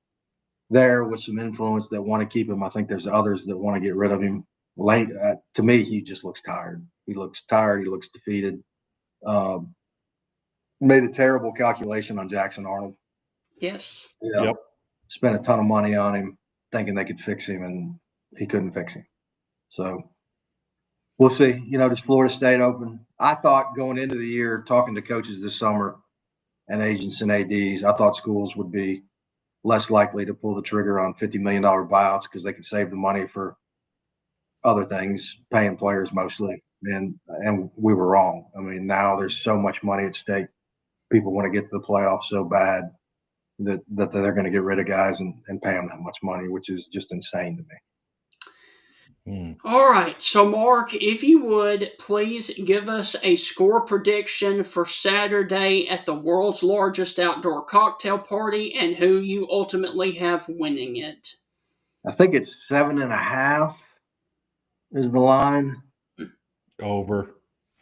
there with some influence that want to keep him. I think there's others that want to get rid of him. To me, he just looks tired. He looks tired. He looks defeated. Made a terrible calculation on Jackson Arnold. Yes. Yep. Spent a ton of money on him thinking they could fix him, and he couldn't fix him. So we'll see. Does Florida State open? I thought going into the year, talking to coaches this summer and agents and ADs, I thought schools would be less likely to pull the trigger on $50 million buyouts because they could save the money for other things, paying players mostly. And we were wrong. I mean, now there's so much money at stake. People want to get to the playoffs so bad that they're going to get rid of guys and pay them that much money, which is just insane to me. All right, so Mark, if you would, please give us a score prediction for Saturday at the world's largest outdoor cocktail party and who you ultimately have winning it. I think it's 7.5 is the line. Over.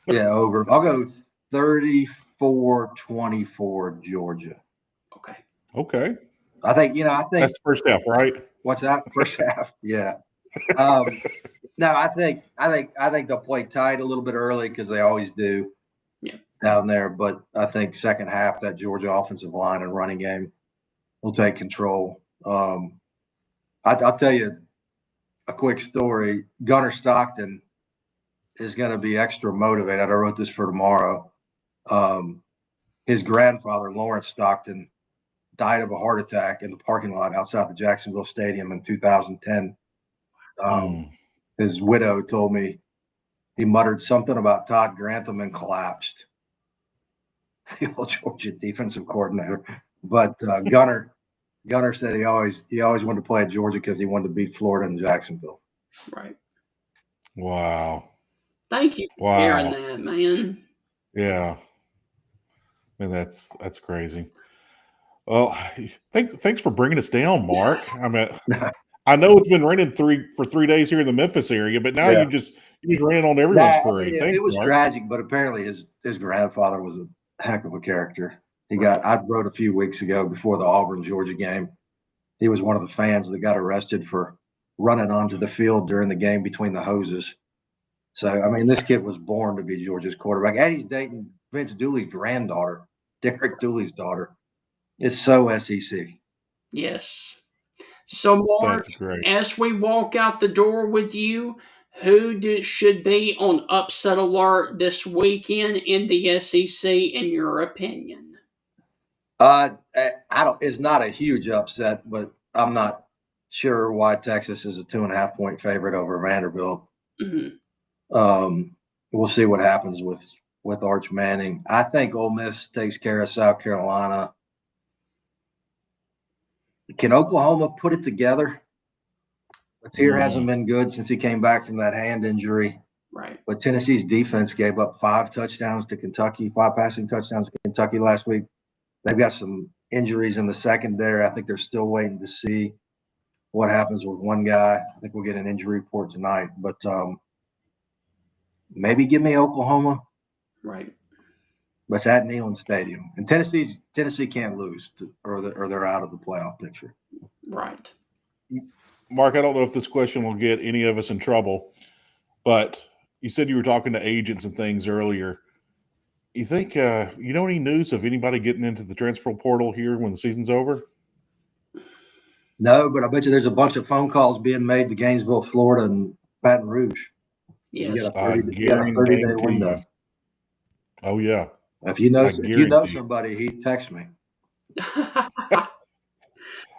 Yeah, over. I'll go 34-24 Georgia. Okay. I think that's the first half, right? What's that? First half. Yeah. No, I think they'll play tight a little bit early because they always do down there. But I think second half, that Georgia offensive line and running game will take control. I'll tell you a quick story. Gunnar Stockton is going to be extra motivated. I wrote this for tomorrow. His grandfather, Lawrence Stockton, died of a heart attack in the parking lot outside the Jacksonville Stadium in 2010. His widow told me he muttered something about Todd Grantham and collapsed. The old Georgia defensive coordinator. But Gunnar said he always wanted to play at Georgia because he wanted to beat Florida and Jacksonville. Right. Wow. Thank you for hearing that, man. Yeah. Man, that's crazy. Well, thanks for bringing us down, Mark. I mean, I know it's been raining for 3 days here in the Memphis area, but now you just raining on everyone's parade. It was tragic, but apparently his grandfather was a heck of a character. I wrote a few weeks ago before the Auburn Georgia game. He was one of the fans that got arrested for running onto the field during the game between the hoses. So, I mean, this kid was born to be Georgia's quarterback. And he's dating Vince Dooley's granddaughter, Derek Dooley's daughter. It's so SEC. Yes. So, Mark, as we walk out the door with you, who should be on upset alert this weekend in the SEC, in your opinion? It's not a huge upset, but I'm not sure why Texas is a 2.5-point favorite over Vanderbilt. Mm-hmm. We'll see what happens with Arch Manning. I think Ole Miss takes care of South Carolina. Can Oklahoma put it together? Latier hasn't been good since he came back from that hand injury. Right. But Tennessee's defense gave up 5 touchdowns to Kentucky, 5 passing touchdowns to Kentucky last week. They've got some injuries in the secondary. I think they're still waiting to see what happens with one guy. I think we'll get an injury report tonight. But maybe give me Oklahoma, Right. but it's at Neyland Stadium. And Tennessee can't lose, or they're out of the playoff picture. Right. Mark, I don't know if this question will get any of us in trouble, but you said you were talking to agents and things earlier. You think you know any news of anybody getting into the transfer portal here when the season's over? No, but I bet you there's a bunch of phone calls being made to Gainesville, Florida, and Baton Rouge. Yes. You got a I 30-day guarantee window. you. Oh yeah. If you know I guarantee. somebody, he text me.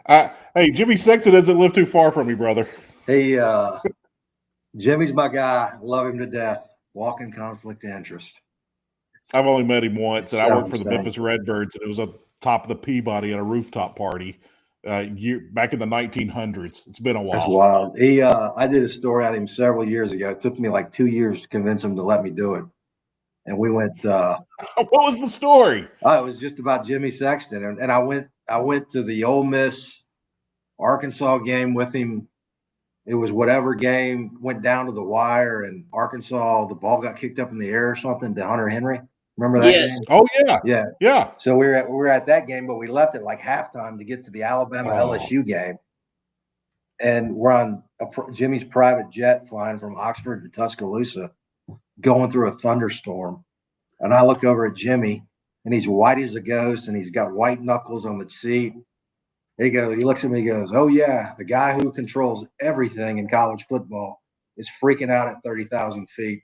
Hey, Jimmy Sexton doesn't live too far from me, brother. He Jimmy's my guy. Love him to death. Walking conflict of interest. I've only met him once, and I worked for the Sounds Memphis Redbirds, and it was on top of the Peabody at a rooftop party back in the 1900s. It's been a while. That's wild. He I did a story on him several years ago. It took me like 2 years to convince him to let me do it. And we went What was the story? it was just about Jimmy Sexton. And I went to the Ole Miss Arkansas game with him. It was whatever game, went down to the wire, and Arkansas, the ball got kicked up in the air or something to Hunter Henry. Remember that Yes. game? Oh yeah. Yeah. Yeah. So we were at that game, but we left at like halftime to get to the Alabama LSU game. And we're on Jimmy's private jet flying from Oxford to Tuscaloosa, going through a thunderstorm. And I look over at Jimmy, and he's white as a ghost, and he's got white knuckles on the seat. He looks at me, he goes, "Oh yeah, the guy who controls everything in college football is freaking out at 30,000 feet."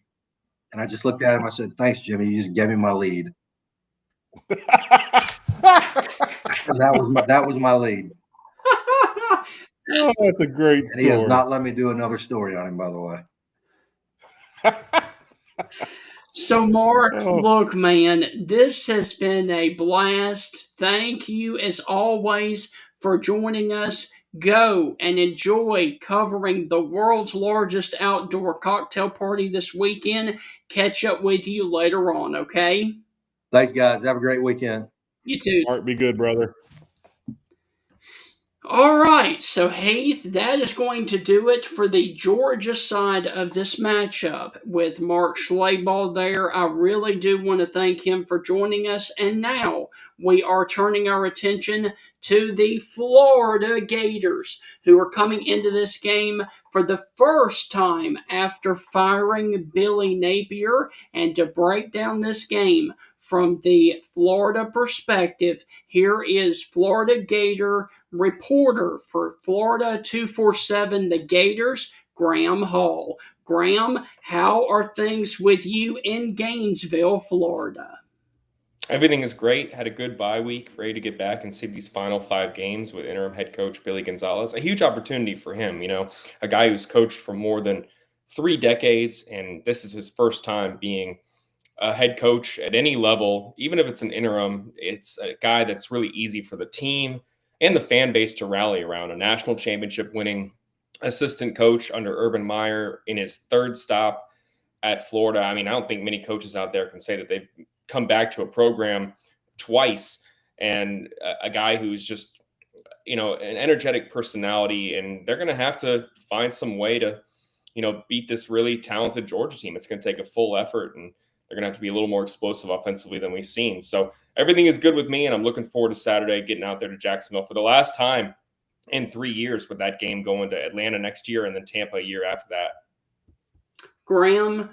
And I just looked at him. I said, "Thanks, Jimmy. You just gave me my lead." And that was my lead. Oh, that's a great And story. he has not let me do another story on him, by the way. So, Mark, Oh. look, man, this has been a blast. Thank you, as always, for joining us. Go and enjoy covering the world's largest outdoor cocktail party this weekend. Catch up with you later on, okay? Thanks, guys. Have a great weekend. You too. Mark, be good, brother. All right, so Heath, that is going to do it for the Georgia side of this matchup with Mark Schlabach there. I really do want to thank him for joining us. And now we are turning our attention to the Florida Gators, who are coming into this game for the first time after firing Billy Napier. And to break down this game from the Florida perspective, here is Florida Gator reporter for Florida 247 The Gators, Graham Hall. Graham, how are things with you in Gainesville, Florida? Everything is great. Had a good bye week, ready to get back and see these final 5 games with interim head coach Billy Gonzalez. A huge opportunity for him, a guy who's coached for more than 3 decades, and this is his first time being a head coach at any level. Even if it's an interim, it's a guy that's really easy for the team and the fan base to rally around. A national championship winning assistant coach under Urban Meyer in his 3rd stop at Florida. I mean, I don't think many coaches out there can say that they've come back to a program twice, and a guy who's just, an energetic personality, and they're going to have to find some way to, beat this really talented Georgia team. It's going to take a full effort, and they're going to have to be a little more explosive offensively than we've seen. So everything is good with me, and I'm looking forward to Saturday, getting out there to Jacksonville for the last time in 3 years, with that game going to Atlanta next year and then Tampa a year after that. Graham,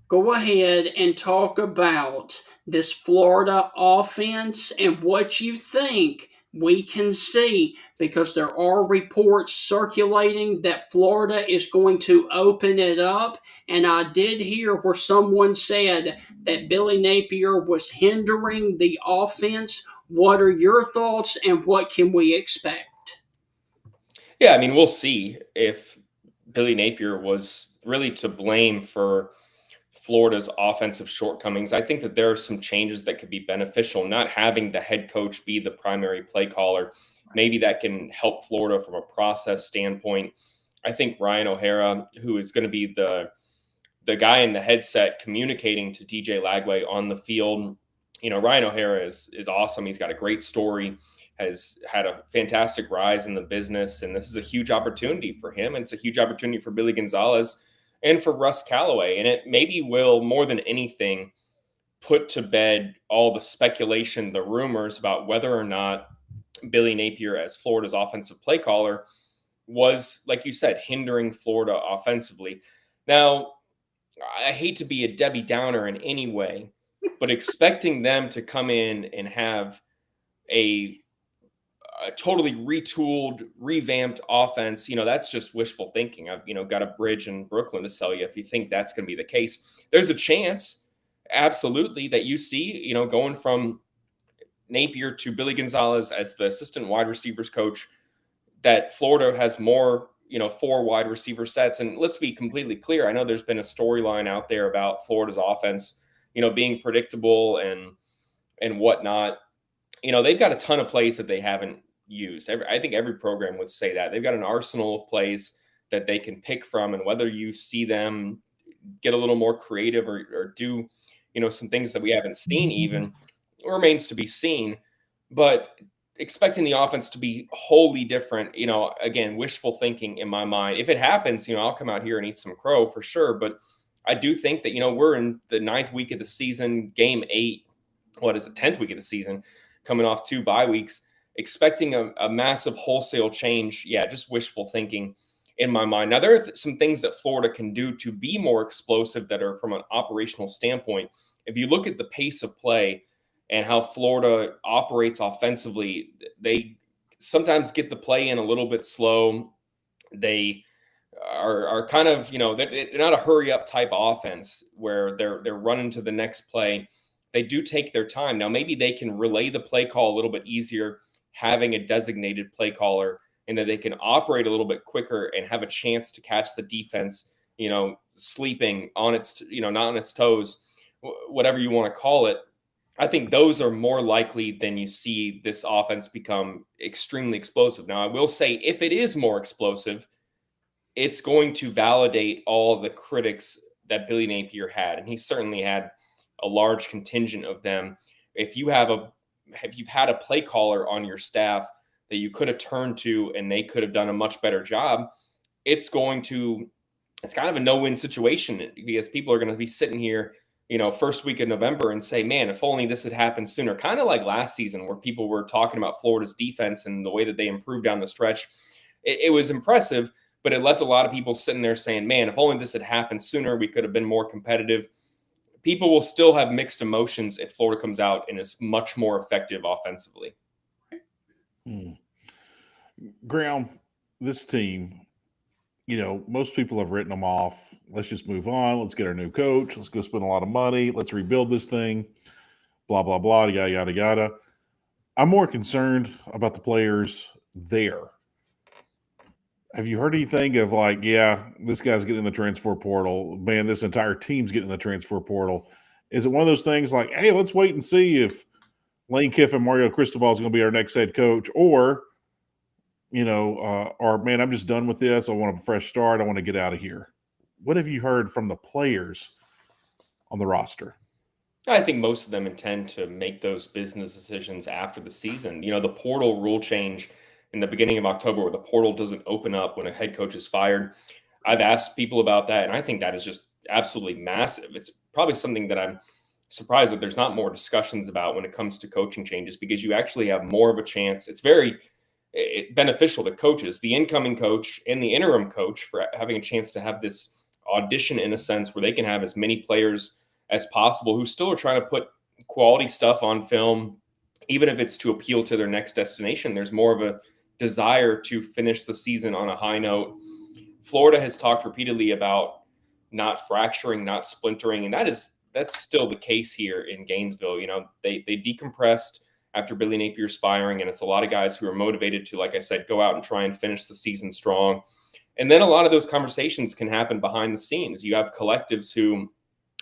go ahead and talk about this Florida offense and what you think we can see, because there are reports circulating that Florida is going to open it up. And I did hear where someone said that Billy Napier was hindering the offense. What are your thoughts, and what can we expect? Yeah, I mean, we'll see if Billy Napier was really to blame for Florida's offensive shortcomings. I think that there are some changes that could be beneficial, not having the head coach be the primary play caller. Maybe that can help Florida from a process standpoint. I think Ryan O'Hara, who is going to be the guy in the headset communicating to DJ Lagway on the field, Ryan O'Hara is awesome. He's got a great story, has had a fantastic rise in the business, and this is a huge opportunity for him. And it's a huge opportunity for Billy Gonzalez and for Russ Callaway. And it maybe will, more than anything, put to bed all the speculation, the rumors about whether or not Billy Napier, as Florida's offensive play caller, was, like you said, hindering Florida offensively. Now, I hate to be a Debbie Downer in any way, but expecting them to come in and have a totally retooled, revamped offense, that's just wishful thinking. I've, got a bridge in Brooklyn to sell you if you think that's going to be the case. There's a chance, absolutely, that you see, going from Napier to Billy Gonzalez as the assistant wide receivers coach, that Florida has more, 4 wide receiver sets. And let's be completely clear. I know there's been a storyline out there about Florida's offense, being predictable and whatnot. They've got a ton of plays that they haven't used. I think every program would say that. They've got an arsenal of plays that they can pick from, and whether you see them get a little more creative or do, some things that we haven't seen even remains to be seen. But expecting the offense to be wholly different, again, wishful thinking in my mind. If it happens, I'll come out here and eat some crow for sure. But I do think that, we're in the 9th week of the season, game 8, 10th week of the season, coming off 2 bye weeks, expecting a massive wholesale change. Yeah, just wishful thinking in my mind. Now, there are some things that Florida can do to be more explosive that are from an operational standpoint. If you look at the pace of play and how Florida operates offensively, they sometimes get the play in a little bit slow. They are kind of, they're not a hurry up type offense where they're running to the next play. They do take their time. Now, maybe they can relay the play call a little bit easier, having a designated play caller, and that they can operate a little bit quicker and have a chance to catch the defense, sleeping on its, not on its toes, whatever you want to call it. I think those are more likely than you see this offense become extremely explosive. Now, I will say, if it is more explosive, it's going to validate all the critics that Billy Napier had. And he certainly had a large contingent of them. If you've had a play caller on your staff that you could have turned to and they could have done a much better job, it's kind of a no-win situation, because people are going to be sitting here, first week of November and say, man, if only this had happened sooner. Kind of like last season where people were talking about Florida's defense and the way that they improved down the stretch. It was impressive, but it left a lot of people sitting there saying, man, if only this had happened sooner, we could have been more competitive. People will still have mixed emotions if Florida comes out and is much more effective offensively. Graham, this team, most people have written them off. Let's just move on. Let's get our new coach. Let's go spend a lot of money. Let's rebuild this thing. Blah, blah, blah, yada, yada, yada. I'm more concerned about the players there. Have you heard anything of this guy's getting in the transfer portal? Man, this entire team's getting in the transfer portal. Is it one of those things like, hey, let's wait and see if Lane Kiffin, Mario Cristobal is going to be our next head coach, or man, I'm just done with this. I want a fresh start. I want to get out of here. What have you heard from the players on the roster? I think most of them intend to make those business decisions after the season. The portal rule change in the beginning of October, where the portal doesn't open up when a head coach is fired. I've asked people about that, and I think that is just absolutely massive. It's probably something that I'm surprised that there's not more discussions about when it comes to coaching changes, because you actually have more of a chance. It's very beneficial to coaches, the incoming coach and the interim coach, for having a chance to have this audition, in a sense, where they can have as many players as possible who still are trying to put quality stuff on film, even if it's to appeal to their next destination. There's more of a desire to finish the season on a high note. Florida has talked repeatedly about not fracturing, not splintering, and that's still the case here in Gainesville. They decompressed after Billy Napier's firing, and it's a lot of guys who are motivated to, like I said, go out and try and finish the season strong. And then a lot of those conversations can happen behind the scenes. You have collectives who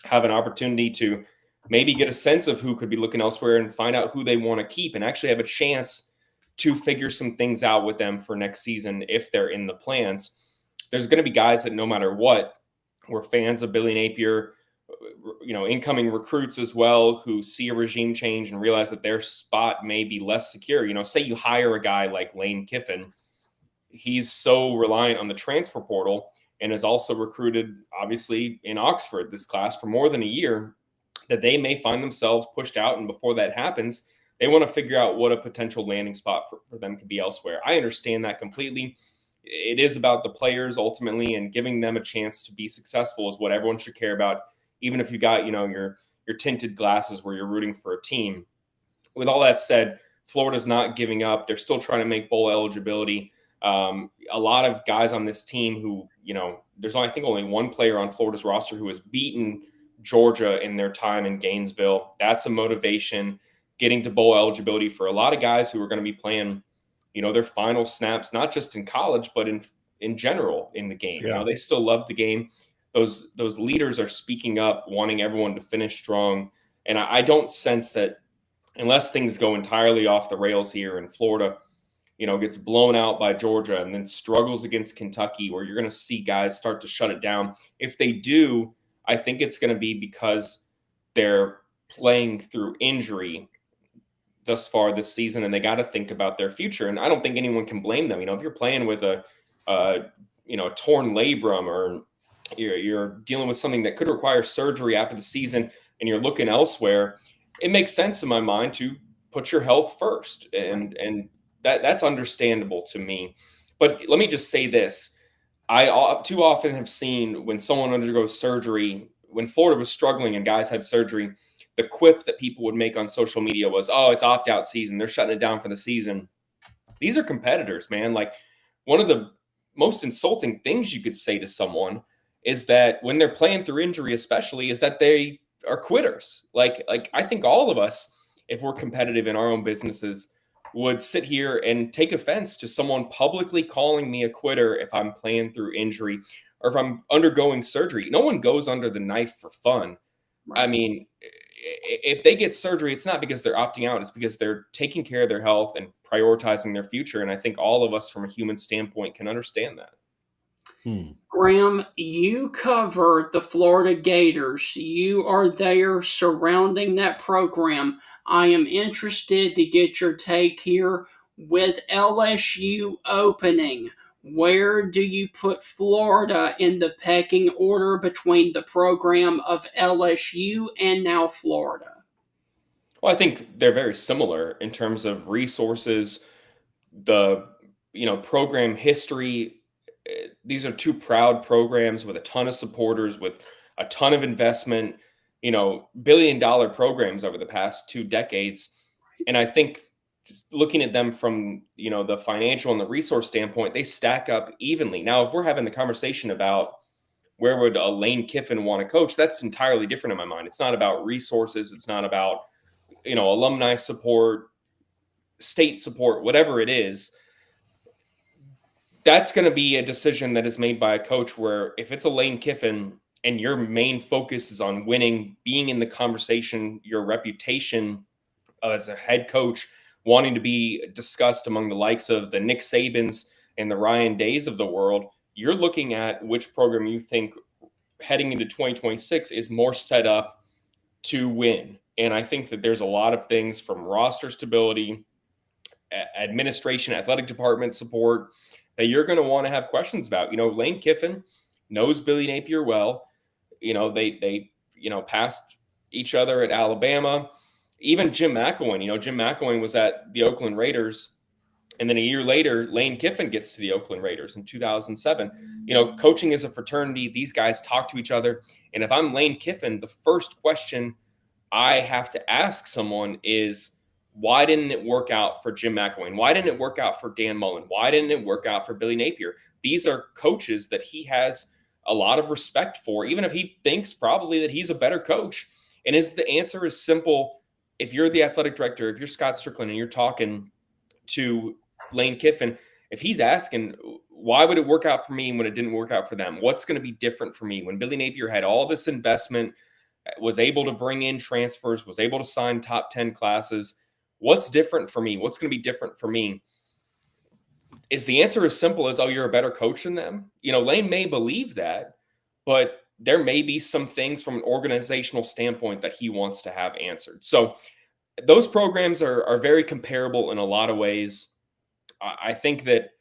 have an opportunity to maybe get a sense of who could be looking elsewhere and find out who they want to keep, and actually have a chance to figure some things out with them for next season if they're in the plans. There's going to be guys that, no matter what, were fans of Billy Napier, incoming recruits as well, who see a regime change and realize that their spot may be less secure. Say you hire a guy like Lane Kiffin. He's so reliant on the transfer portal. and has also recruited, obviously, in Oxford this class for more than a year, that they may find themselves pushed out. And before that happens, they want to figure out what a potential landing spot for them could be elsewhere. I understand that completely. It is about the players ultimately, and giving them a chance to be successful is what everyone should care about, even if you got, your tinted glasses where you're rooting for a team. With all that said, Florida's not giving up. They're still trying to make bowl eligibility. A lot of guys on this team who, there's I think only one player on Florida's roster who has beaten Georgia in their time in Gainesville. That's a motivation. Getting to bowl eligibility for a lot of guys who are going to be playing, their final snaps, not just in college, but in general in the game. Yeah. They still love the game. Those leaders are speaking up, wanting everyone to finish strong. And I don't sense that unless things go entirely off the rails here in Florida, gets blown out by Georgia and then struggles against Kentucky, where you're going to see guys start to shut it down. If they do, I think it's going to be because they're playing through injury thus far this season, and they got to think about their future. And I don't think anyone can blame them. If you're playing with a torn labrum, or you're dealing with something that could require surgery after the season, and you're looking elsewhere, it makes sense in my mind to put your health first. And that's understandable to me. But let me just say this. I too often have seen when someone undergoes surgery, when Florida was struggling and guys had surgery, the quip that people would make on social media was, oh, it's opt-out season. They're shutting it down for the season. These are competitors, man. Like, one of the most insulting things you could say to someone is that when they're playing through injury, especially, is that they are quitters. Like I think all of us, if we're competitive in our own businesses, would sit here and take offense to someone publicly calling me a quitter if I'm playing through injury or if I'm undergoing surgery. No one goes under the knife for fun. Right. I mean, if they get surgery, it's not because they're opting out. It's because they're taking care of their health and prioritizing their future. And I think all of us from a human standpoint can understand that. Graham, you cover the Florida Gators. You are there surrounding that program. I am interested to get your take here. With LSU opening, where do you put Florida in the pecking order between the program of LSU and now Florida? Well, I think they're very similar in terms of resources, the program history. These are two proud programs with a ton of supporters, with a ton of investment, billion-dollar programs over the past 2 decades. And I think just looking at them from, the financial and the resource standpoint, they stack up evenly. Now, if we're having the conversation about where would a Lane Kiffin want to coach, that's entirely different in my mind. It's not about resources. It's not about, alumni support, state support, whatever it is. That's going to be a decision that is made by a coach, where if it's a Lane Kiffin and your main focus is on winning, being in the conversation, your reputation as a head coach, wanting to be discussed among the likes of the Nick Sabans and the Ryan Days of the world, you're looking at which program you think heading into 2026 is more set up to win. And I think that there's a lot of things from roster stability, administration, athletic department support, that you're going to want to have questions about. Lane Kiffin knows Billy Napier well. They passed each other at Alabama. Even Jim McElwain, Jim McElwain was at the Oakland Raiders. And then a year later, Lane Kiffin gets to the Oakland Raiders in 2007. Coaching is a fraternity. These guys talk to each other. And if I'm Lane Kiffin, the first question I have to ask someone is, why didn't it work out for Jim McElwain? Why didn't it work out for Dan Mullen? Why didn't it work out for Billy Napier? These are coaches that he has a lot of respect for, even if he thinks probably that he's a better coach. And the answer is simple. If you're the athletic director, if you're Scott Strickland and you're talking to Lane Kiffin, if he's asking, why would it work out for me when it didn't work out for them? What's going to be different for me? When Billy Napier had all this investment, was able to bring in transfers, was able to sign top 10 classes, what's different for me? What's going to be different for me? Is the answer as simple as, oh, you're a better coach than them? Lane may believe that, but there may be some things from an organizational standpoint that he wants to have answered. So those programs are very comparable in a lot of ways. I think that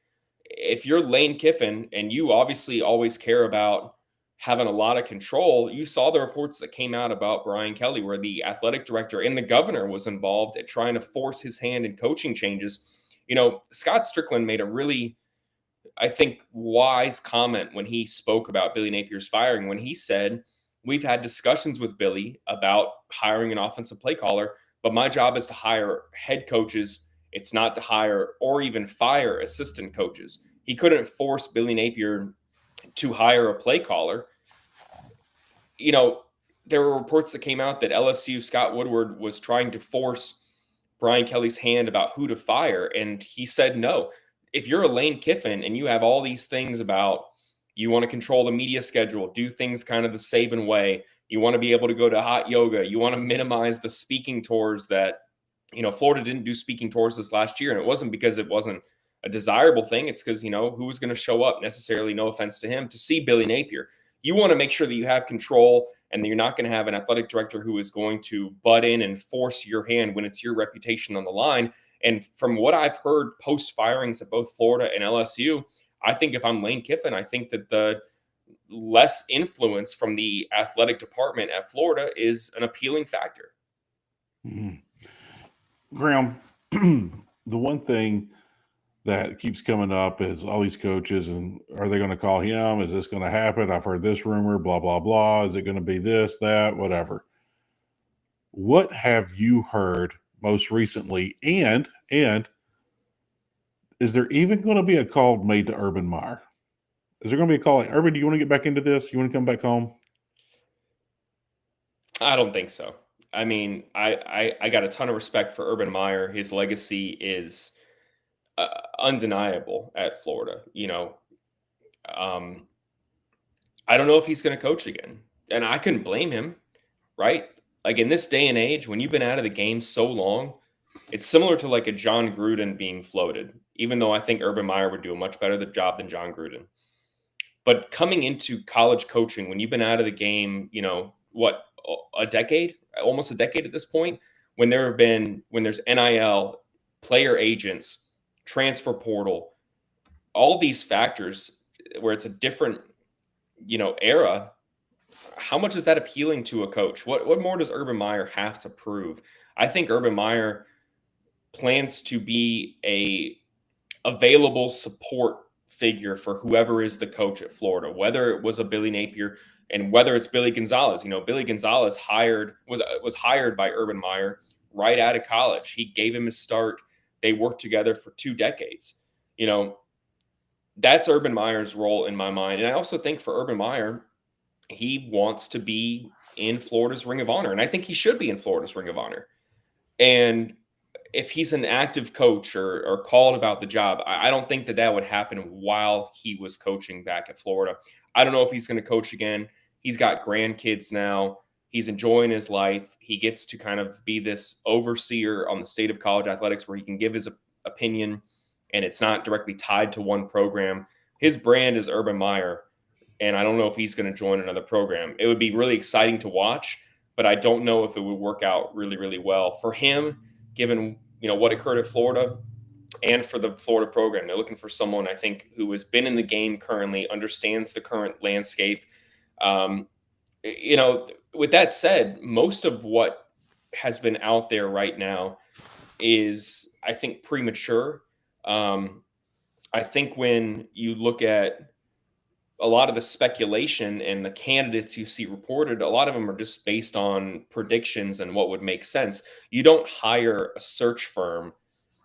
if you're Lane Kiffin and you obviously always care about having a lot of control, you saw the reports that came out about Brian Kelly, where the athletic director and the governor was involved at trying to force his hand in coaching changes. Scott Strickland made a really, I think, wise comment when he spoke about Billy Napier's firing, when he said, we've had discussions with Billy about hiring an offensive play caller, but my job is to hire head coaches. It's not to hire or even fire assistant coaches. He couldn't force Billy Napier to hire a play caller. There were reports that came out that LSU Scott Woodward was trying to force Brian Kelly's hand about who to fire, and he said no. If you're a Lane Kiffin and you have all these things about you want to control the media schedule, do things kind of the Saban way, you want to be able to go to hot yoga, you want to minimize the speaking tours that, Florida didn't do speaking tours this last year, and it wasn't because it wasn't a desirable thing. It's because, who was going to show up necessarily, no offense to him, to see Billy Napier. You want to make sure that you have control and that you're not going to have an athletic director who is going to butt in and force your hand when it's your reputation on the line. And from what I've heard post firings at both Florida and LSU, I think if I'm Lane Kiffin, I think that the less influence from the athletic department at Florida is an appealing factor. Mm-hmm. Graham, the one thing that keeps coming up is all these coaches, and are they going to call him? Is this going to happen? I've heard this rumor, blah, blah, blah. Is it going to be this, that, whatever? What have you heard most recently? And is there even going to be a call made to Urban Meyer? Is there going to be a call? Urban, do you want to get back into this? You want to come back home? I don't think so. I mean, I got a ton of respect for Urban Meyer. His legacy is undeniable at Florida. I don't know if he's going to coach again, and I couldn't blame him, right? Like in this day and age, when you've been out of the game so long, it's similar to like a John Gruden being floated, even though I think Urban Meyer would do a much better job than John Gruden. But coming into college coaching, when you've been out of the game, a decade, almost a decade at this point, when there's NIL, player agents, transfer portal, all these factors where it's a different, era, how much is that appealing to a coach? What more does Urban Meyer have to prove? I think Urban Meyer plans to be a available support figure for whoever is the coach at Florida, whether it was a Billy Napier and whether it's Billy Gonzalez. Billy Gonzalez was hired by Urban Meyer right out of college. He gave him his start. They worked together for 2 decades. That's Urban Meyer's role in my mind. And I also think for Urban Meyer, he wants to be in Florida's Ring of Honor. And I think he should be in Florida's Ring of Honor. And if he's an active coach or called about the job, I don't think that would happen while he was coaching back at Florida. I don't know if he's going to coach again. He's got grandkids now. He's enjoying his life. He gets to kind of be this overseer on the state of college athletics where he can give his opinion and it's not directly tied to one program. His brand is Urban Meyer, and I don't know if he's going to join another program. It would be really exciting to watch, but I don't know if it would work out really, really well for him, given what occurred at Florida and for the Florida program. They're looking for someone, I think, who has been in the game currently, understands the current landscape. With that said, most of what has been out there right now is, I think, premature. I think when you look at a lot of the speculation and the candidates you see reported, a lot of them are just based on predictions and what would make sense. You don't hire a search firm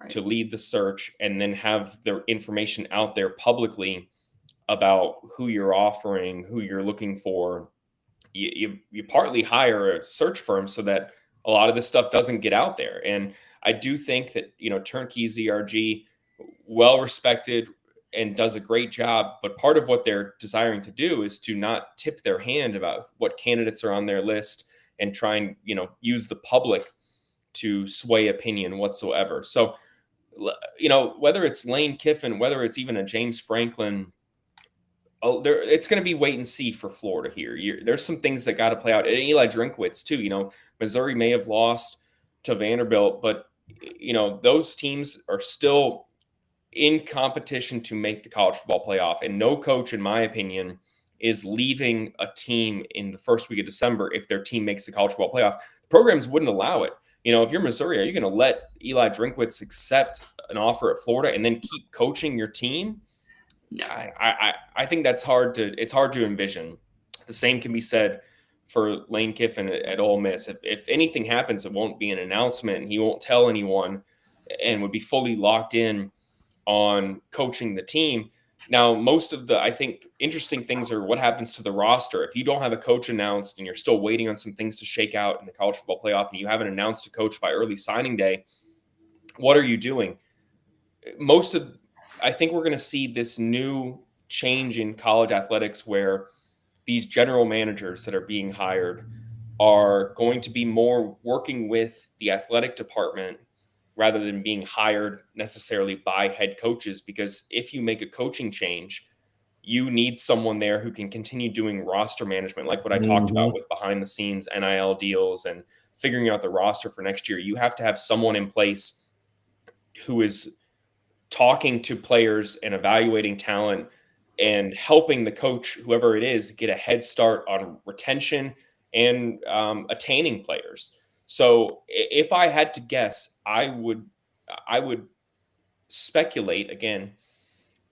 to lead the search and then have their information out there publicly about who you're offering, who you're looking for. You partly hire a search firm so that a lot of this stuff doesn't get out there. And I do think that, Turnkey ZRG, well respected and does a great job, but part of what they're desiring to do is to not tip their hand about what candidates are on their list and try and, use the public to sway opinion whatsoever. So, whether it's Lane Kiffin, whether it's even a James Franklin, it's going to be wait and see for Florida here. There's some things that got to play out. And Eli Drinkwitz too, Missouri may have lost to Vanderbilt, but those teams are still in competition to make the college football playoff. And no coach, in my opinion, is leaving a team in the first week of December if their team makes the college football playoff. Programs wouldn't allow it. If you're Missouri, are you going to let Eli Drinkwitz accept an offer at Florida and then keep coaching your team? I think it's hard to envision. The same can be said for Lane Kiffin at Ole Miss. If anything happens, it won't be an announcement. He won't tell anyone and would be fully locked in on coaching the team. Now, most of the, I think, interesting things are what happens to the roster. If you don't have a coach announced and you're still waiting on some things to shake out in the college football playoff and you haven't announced a coach by early signing day, what are you doing? I think we're going to see this new change in college athletics where these general managers that are being hired are going to be more working with the athletic department rather than being hired necessarily by head coaches. Because if you make a coaching change, you need someone there who can continue doing roster management, like what I talked about with behind the scenes NIL deals and figuring out the roster for next year. You have to have someone in place who is talking to players and evaluating talent and helping the coach, whoever it is, get a head start on retention and attaining players. So if I had to guess, I would speculate again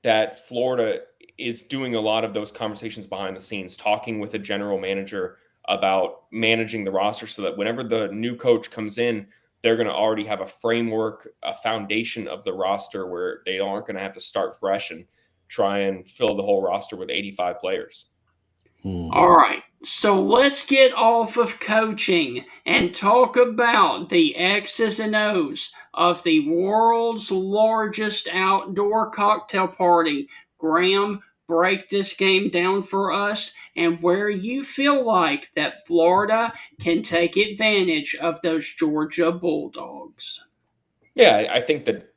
that Florida is doing a lot of those conversations behind the scenes, talking with a general manager about managing the roster so that whenever the new coach comes in, they're going to already have a framework, a foundation of the roster where they aren't going to have to start fresh and try and fill the whole roster with 85 players. All right, so let's get off of coaching and talk about the X's and O's of the world's largest outdoor cocktail party. Graham, break this game down for us and where you feel like that Florida can take advantage of those Georgia Bulldogs. Yeah, I think that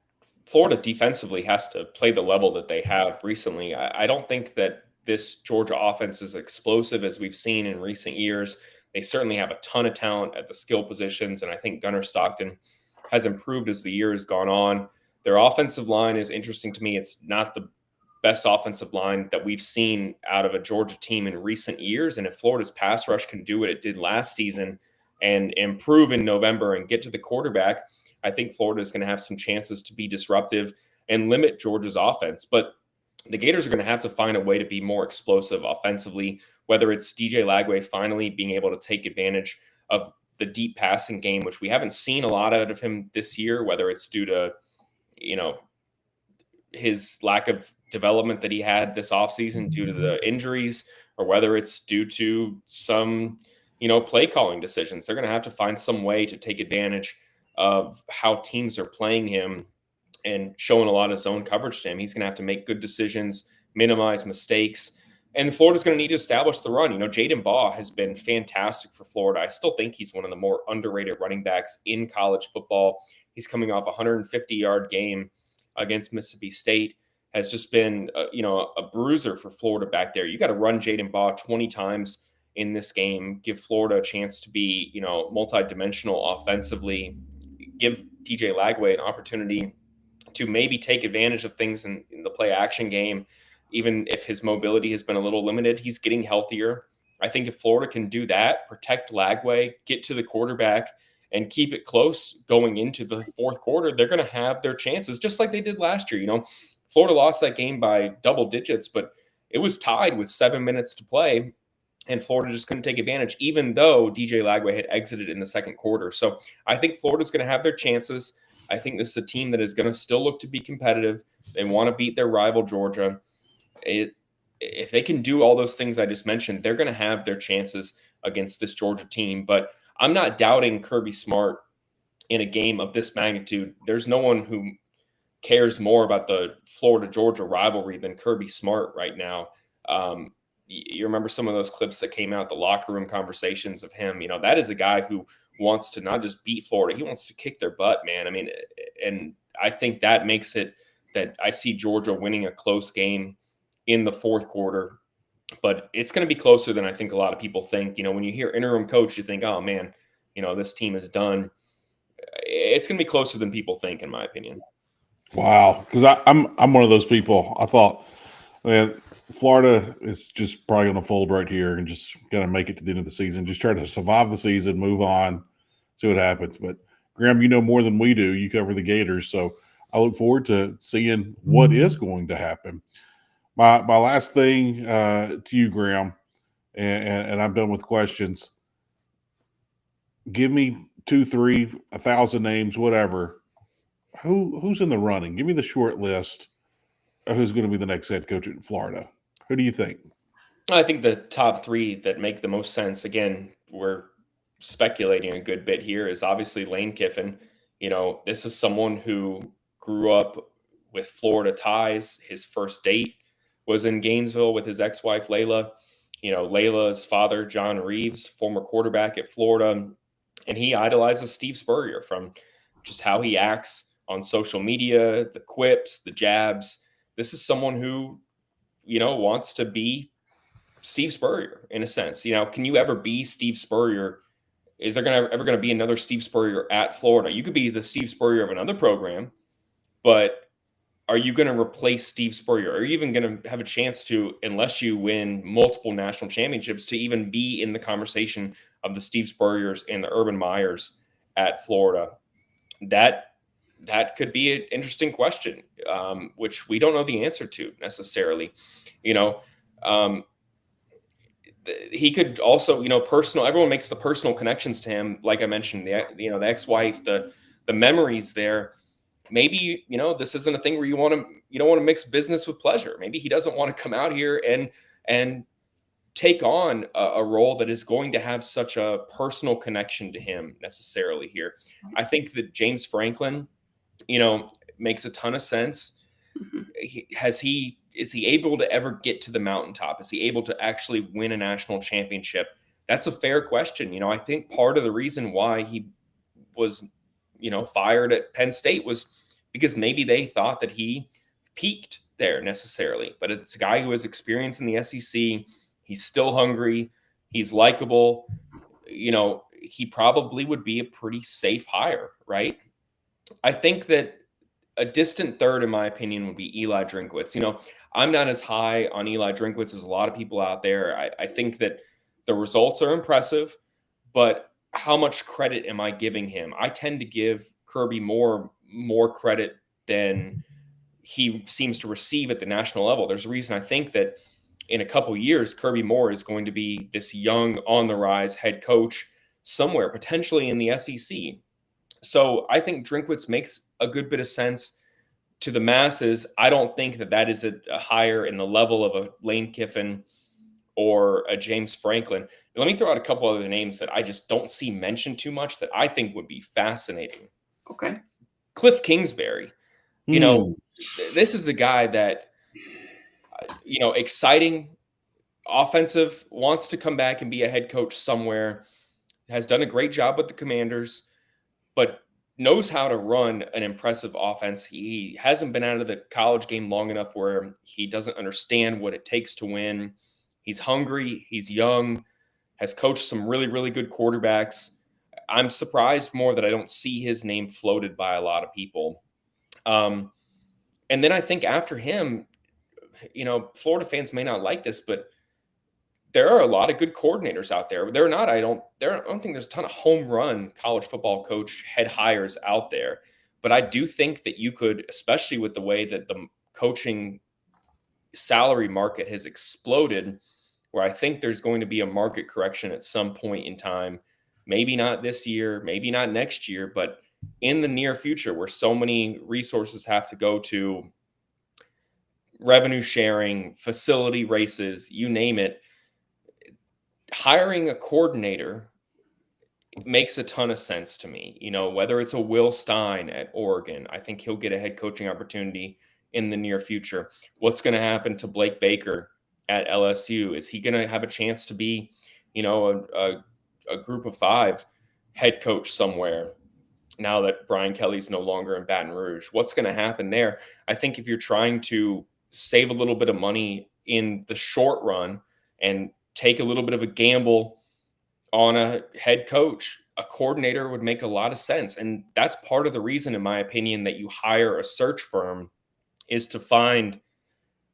Florida defensively has to play the level that they have recently. I don't think that this Georgia offense is explosive as we've seen in recent years. They certainly have a ton of talent at the skill positions, and I think Gunnar Stockton has improved as the year has gone on. Their offensive line is interesting to me. It's not the best offensive line that we've seen out of a Georgia team in recent years, and if Florida's pass rush can do what it did last season and improve in November and get to the quarterback, I think Florida is going to have some chances to be disruptive and limit Georgia's offense. But the Gators are going to have to find a way to be more explosive offensively, whether it's DJ Lagway finally being able to take advantage of the deep passing game, which we haven't seen a lot out of him this year, whether it's due to, his lack of development that he had this offseason due to the injuries, or whether it's due to some, play calling decisions. They're going to have to find some way to take advantage of how teams are playing him and showing a lot of zone coverage to him. He's going to have to make good decisions, minimize mistakes, and Florida's going to need to establish the run. Jaden Baugh has been fantastic for Florida. I still think he's one of the more underrated running backs in college football. He's coming off a 150-yard game against Mississippi State, has just been, a bruiser for Florida back there. You got to run Jaden Baugh 20 times in this game, give Florida a chance to be, multidimensional offensively, give DJ Lagway an opportunity to maybe take advantage of things in the play action game. Even if his mobility has been a little limited, he's getting healthier. I think if Florida can do that, protect Lagway, get to the quarterback, and keep it close going into the fourth quarter, they're going to have their chances, just like they did last year. Florida lost that game by double digits, but it was tied with 7 minutes to play, and Florida just couldn't take advantage, even though DJ Lagway had exited in the second quarter. So I think Florida's going to have their chances. I think this is a team that is going to still look to be competitive. They want to beat their rival, Georgia. If they can do all those things I just mentioned, they're going to have their chances against this Georgia team. But I'm not doubting Kirby Smart in a game of this magnitude. There's no one who cares more about the Florida-Georgia rivalry than Kirby Smart right now. You remember some of those clips that came out, the locker room conversations of him. That is a guy who wants to not just beat Florida, he wants to kick their butt, man. And I think that makes it that I see Georgia winning a close game in the fourth quarter, but it's going to be closer than I think a lot of people think. When you hear interim coach, you think, oh man, this team is done. It's going to be closer than people think, in my opinion. Wow, because I'm one of those people. I thought, man, Florida is just probably going to fold right here and just going to make it to the end of the season. Just try to survive the season, move on, see what happens. But Graham, you know more than we do. You cover the Gators, so I look forward to seeing what is going to happen. My last thing to you, Graham, and I'm done with questions. Give me 2, 3, 1,000 names, whatever. Who's in the running? Give me the short list of who's going to be the next head coach in Florida. Who do you think? I think the top 3 that make the most sense, again, we're speculating a good bit here, is obviously Lane Kiffin. This is someone who grew up with Florida ties. His first date was in Gainesville with his ex-wife, Layla. Layla's father, John Reeves, former quarterback at Florida, and he idolizes Steve Spurrier from just how he acts on social media, the quips, the jabs. This is someone who, wants to be Steve Spurrier in a sense. Can you ever be Steve Spurrier? Is there ever going to be another Steve Spurrier at Florida? You could be the Steve Spurrier of another program, but are you going to replace Steve Spurrier? Are you even going to have a chance to, unless you win multiple national championships, to even be in the conversation of the Steve Spurriers and the Urban Meyers at Florida? That could be an interesting question, which we don't know the answer to necessarily. He could also, personal. Everyone makes the personal connections to him, like I mentioned, the ex-wife, the memories there. Maybe this isn't a thing where you don't want to mix business with pleasure. Maybe he doesn't want to come out here and take on a role that is going to have such a personal connection to him necessarily here. I think that James Franklin, makes a ton of sense. Is he able to ever get to the mountaintop? Is he able to actually win a national championship? That's a fair question. I think part of the reason why he was, fired at Penn State was because maybe they thought that he peaked there necessarily. But it's a guy who has experience in the SEC. He's still hungry. He's likable. He probably would be a pretty safe hire, right? I think that a distant third, in my opinion, would be Eli Drinkwitz. I'm not as high on Eli Drinkwitz as a lot of people out there. I think that the results are impressive, but how much credit am I giving him? I tend to give Kirby more credit than he seems to receive at the national level. There's a reason I think that in a couple years, Kirby Moore is going to be this young, on the rise head coach somewhere, potentially in the SEC. So I think Drinkwitz makes a good bit of sense to the masses. I don't think that is a higher in the level of a Lane Kiffin or a James Franklin. Let me throw out a couple other names that I just don't see mentioned too much that I think would be fascinating. Okay. Cliff Kingsbury. This is a guy that, exciting, offensive, wants to come back and be a head coach somewhere, has done a great job with the Commanders, but knows how to run an impressive offense. He hasn't been out of the college game long enough where he doesn't understand what it takes to win. He's hungry. He's young, has coached some really, really good quarterbacks. I'm surprised more that I don't see his name floated by a lot of people. And then I think after him, Florida fans may not like this, but there are a lot of good coordinators out there. I don't think there's a ton of home run college football coach head hires out there. But I do think that you could, especially with the way that the coaching salary market has exploded, where I think there's going to be a market correction at some point in time. Maybe not this year, maybe not next year, but in the near future, where so many resources have to go to revenue sharing, facility races, you name it. Hiring a coordinator makes a ton of sense to me. Whether it's a Will Stein at Oregon, I think he'll get a head coaching opportunity in the near future. What's going to happen to Blake Baker at LSU? Is he going to have a chance to be, a group of 5 head coach somewhere now that Brian Kelly's no longer in Baton Rouge? What's going to happen there? I think if you're trying to save a little bit of money in the short run and take a little bit of a gamble on a head coach, a coordinator would make a lot of sense. And that's part of the reason, in my opinion, that you hire a search firm, is to find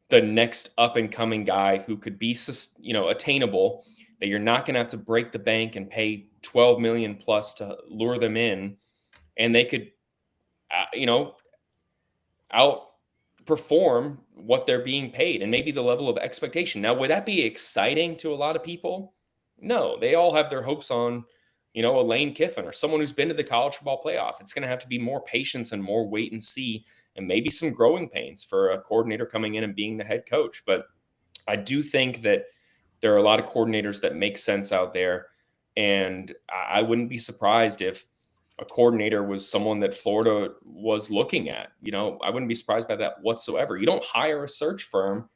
the next up and coming guy who could be, attainable, that you're not going to have to break the bank and pay 12 million plus to lure them in, and they could, outperform what they're being paid and maybe the level of expectation. Now, would that be exciting to a lot of people? No, they all have their hopes on, a Lane Kiffin or someone who's been to the college football playoff. It's going to have to be more patience and more wait and see, and maybe some growing pains for a coordinator coming in and being the head coach. But I do think that there are a lot of coordinators that make sense out there. And I wouldn't be surprised if a coordinator was someone that Florida was looking at. I wouldn't be surprised by that whatsoever. You don't hire a search firm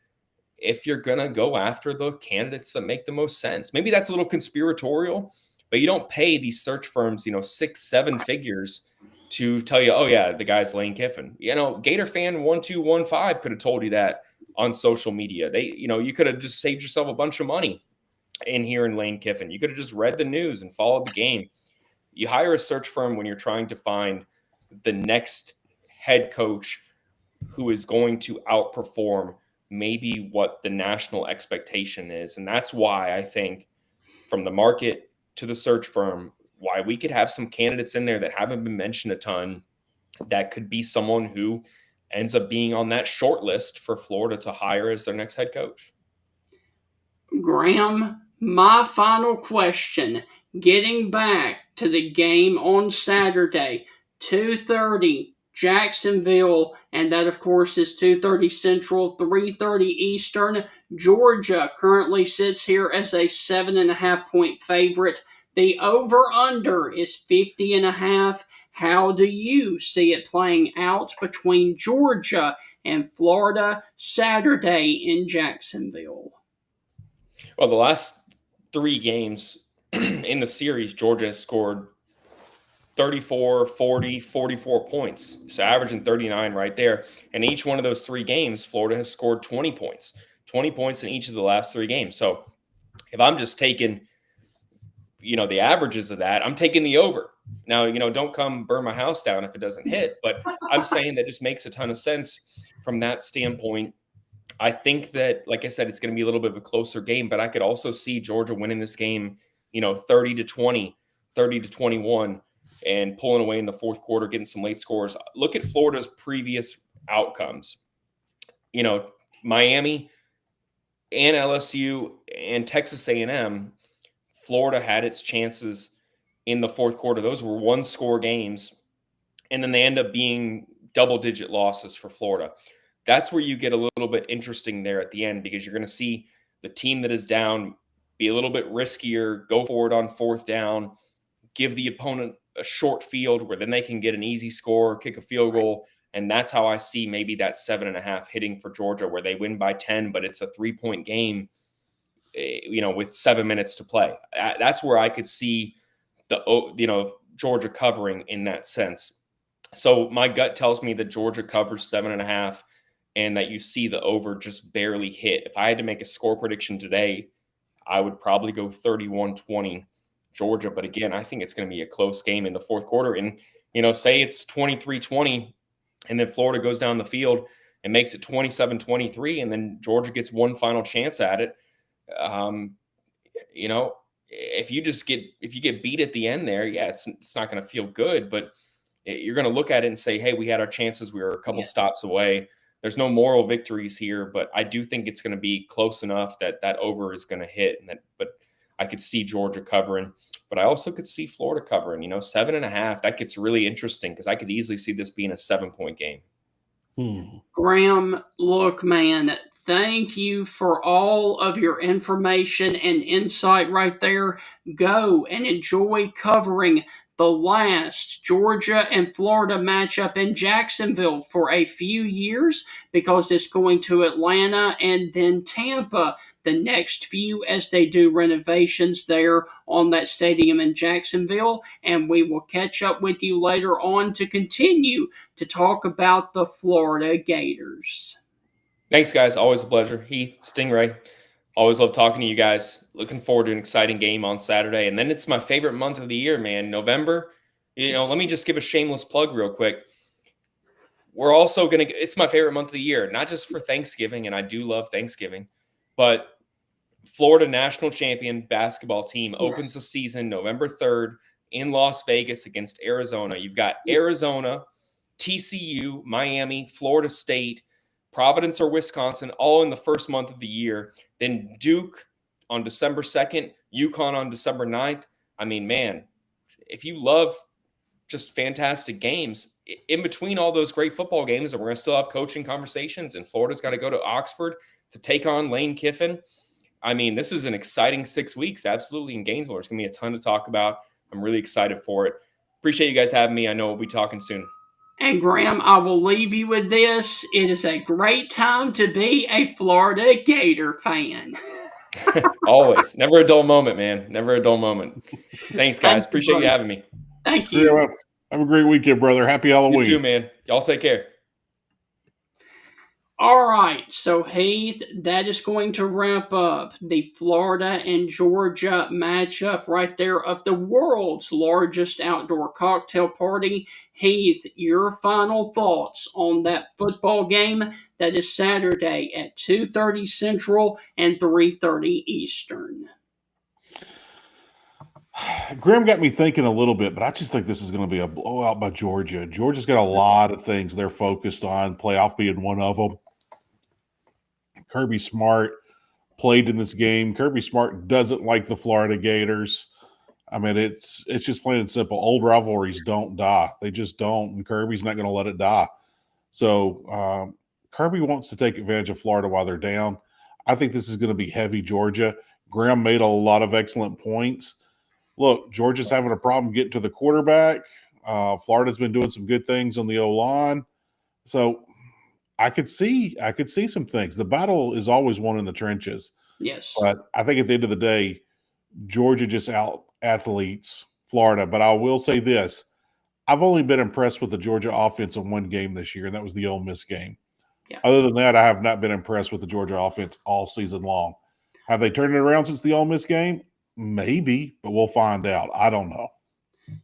if you're going to go after the candidates that make the most sense. Maybe that's a little conspiratorial, but you don't pay these search firms, 6-7 figures to tell you, oh yeah, the guy's Lane Kiffin. Gator fan 1215 could have told you that on social media. You could have just saved yourself a bunch of money in hearing Lane Kiffin. You could have just read the news and followed the game. You hire a search firm when you're trying to find the next head coach who is going to outperform maybe what the national expectation is. And that's why I think, from the market to the search firm, why we could have some candidates in there that haven't been mentioned a ton, that could be someone who ends up being on that short list for Florida to hire as their next head coach. Graham, my final question, getting back to the game on Saturday, 2:30 Jacksonville, and that of course is 2:30 Central, 3:30 Eastern. Georgia currently sits here as a 7.5-point favorite. The over-under is 50.5. How do you see it playing out between Georgia and Florida Saturday in Jacksonville? Well, the last 3 games in the series, Georgia has scored 34, 40, 44 points. So averaging 39 right there. And each one of those 3 games, Florida has scored 20 points. 20 points in each of the last 3 games. So if I'm just taking, the averages of that, I'm taking the over. Now, don't come burn my house down if it doesn't hit. But I'm saying that just makes a ton of sense from that standpoint. I think that, like I said, it's going to be a little bit of a closer game, but I could also see Georgia winning this game, 30-20, 30-21, and pulling away in the fourth quarter, getting some late scores. Look at Florida's previous outcomes. Miami and LSU and Texas A&M, Florida had its chances in the fourth quarter. Those were 1-score games, and then they end up being double-digit losses for Florida. That's where you get a little bit interesting there at the end, because you're going to see the team that is down be a little bit riskier, go for it on 4th down, give the opponent a short field where then they can get an easy score, kick a field goal. And that's how I see maybe that 7.5 hitting for Georgia, where they win by 10, but it's a 3-point game, with 7 minutes to play. That's where I could see Georgia covering in that sense. So my gut tells me that Georgia covers 7.5, and that you see the over just barely hit. If I had to make a score prediction today, I would probably go 31-20 Georgia. But again, I think it's going to be a close game in the fourth quarter. And, say it's 23-20, and then Florida goes down the field and makes it 27-23, and then Georgia gets one final chance at it. If you get beat at the end there, yeah, it's not going to feel good, but you're going to look at it and say, hey, we had our chances. We were a couple stops away. There's no moral victories here, but I do think it's going to be close enough that over is going to hit. But I could see Georgia covering, but I also could see Florida covering. 7.5. That gets really interesting, because I could easily see this being a 7-point game. Graham, look, man, thank you for all of your information and insight right there. Go and enjoy covering the last Georgia and Florida matchup in Jacksonville for a few years, because it's going to Atlanta and then Tampa the next few, as they do renovations there on that stadium in Jacksonville. And we will catch up with you later on to continue to talk about the Florida Gators. Thanks, guys. Always a pleasure. Heath, Stingray, Always love talking to you guys. Looking forward to an exciting game on Saturday. And then it's my favorite month of the year, man. November. Let me just give a shameless plug real quick. We're also going to – it's my favorite month of the year, not just for Thanksgiving, and I do love Thanksgiving, but Florida national champion basketball team opens the season November 3rd in Las Vegas against Arizona. You've got Arizona, TCU, Miami, Florida State, Providence or Wisconsin, all in the first month of the year. Then Duke on December 2nd, UConn on December 9th. I mean, man, if you love just fantastic games, in between all those great football games, and we're going to still have coaching conversations, and Florida's got to go to Oxford to take on Lane Kiffin. I mean, this is an exciting 6 weeks, absolutely, in Gainesville. There's going to be a ton to talk about. I'm really excited for it. Appreciate you guys having me. I know we'll be talking soon. And Graham, I will leave you with this. It is a great time to be a Florida Gator fan. Always. Never a dull moment, man. Never a dull moment. Thanks, guys. Appreciate you having me. Thank you. Have a great weekend, brother. Happy Halloween. You too, man. Y'all take care. All right, so Heath, that is going to wrap up the Florida and Georgia matchup right there of the world's largest outdoor cocktail party. Heath, your final thoughts on that football game that is Saturday at 2:30 Central and 3:30 Eastern. Graham got me thinking a little bit, but I just think this is going to be a blowout by Georgia. Georgia's got a lot of things they're focused on, playoff being one of them. Kirby Smart played in this game. Kirby Smart doesn't like the Florida Gators. I mean, it's just plain and simple. Old rivalries don't die. They just don't, and Kirby's not going to let it die. So Kirby wants to take advantage of Florida while they're down. I think this is going to be heavy Georgia. Graham made a lot of excellent points. Look, Georgia's having a problem getting to the quarterback. Florida's been doing some good things on the O-line. So I could see some things. The battle is always won in the trenches. Yes. But I think at the end of the day, Georgia just out-athletes Florida. But I will say this. I've only been impressed with the Georgia offense in one game this year, and that was the Ole Miss game. Yeah. Other than that, I have not been impressed with the Georgia offense all season long. Have they turned it around since the Ole Miss game? Maybe, but we'll find out. I don't know.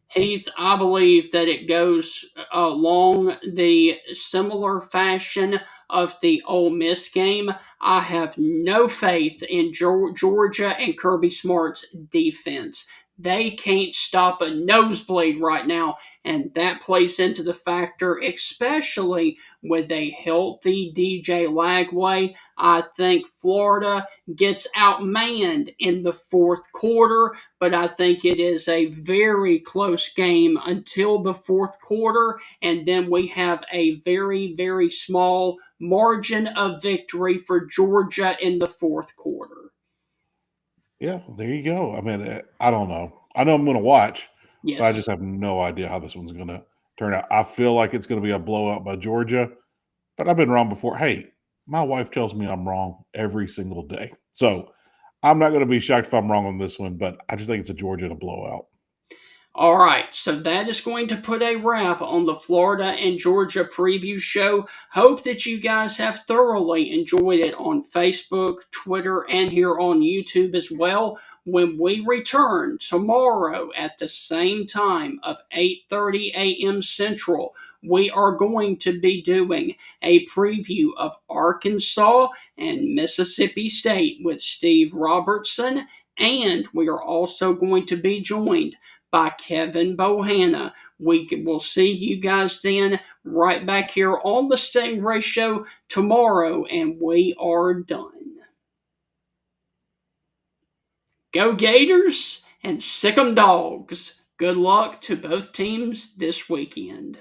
Heath, I believe that it goes along the similar fashion of the Ole Miss game. I have no faith in Georgia and Kirby Smart's defense. They can't stop a nosebleed right now, and that plays into the factor, especially with a healthy DJ Lagway. I think Florida gets outmanned in the fourth quarter, but I think it is a very close game until the fourth quarter, and then we have a very, very small margin of victory for Georgia in the fourth quarter. Yeah, there you go. I mean, I don't know. I know I'm going to watch, Yes. but I just have no idea how this one's going to turn out. I feel like it's going to be a blowout by Georgia, but I've been wrong before. Hey, my wife tells me I'm wrong every single day. So I'm not going to be shocked if I'm wrong on this one, but I just think it's a Georgia to blowout. All right, so that is going to put a wrap on the Florida and Georgia preview show. Hope that you guys have thoroughly enjoyed it on Facebook, Twitter, and here on YouTube as well. When we return tomorrow at the same time of 8:30 a.m. Central, we are going to be doing a preview of Arkansas and Mississippi State with Steve Robertson, and we are also going to be joined by Kevin Bohanna. We will see you guys then right back here on the Stingray Show tomorrow, and we are done. Go Gators and sick 'em dogs. Good luck to both teams this weekend.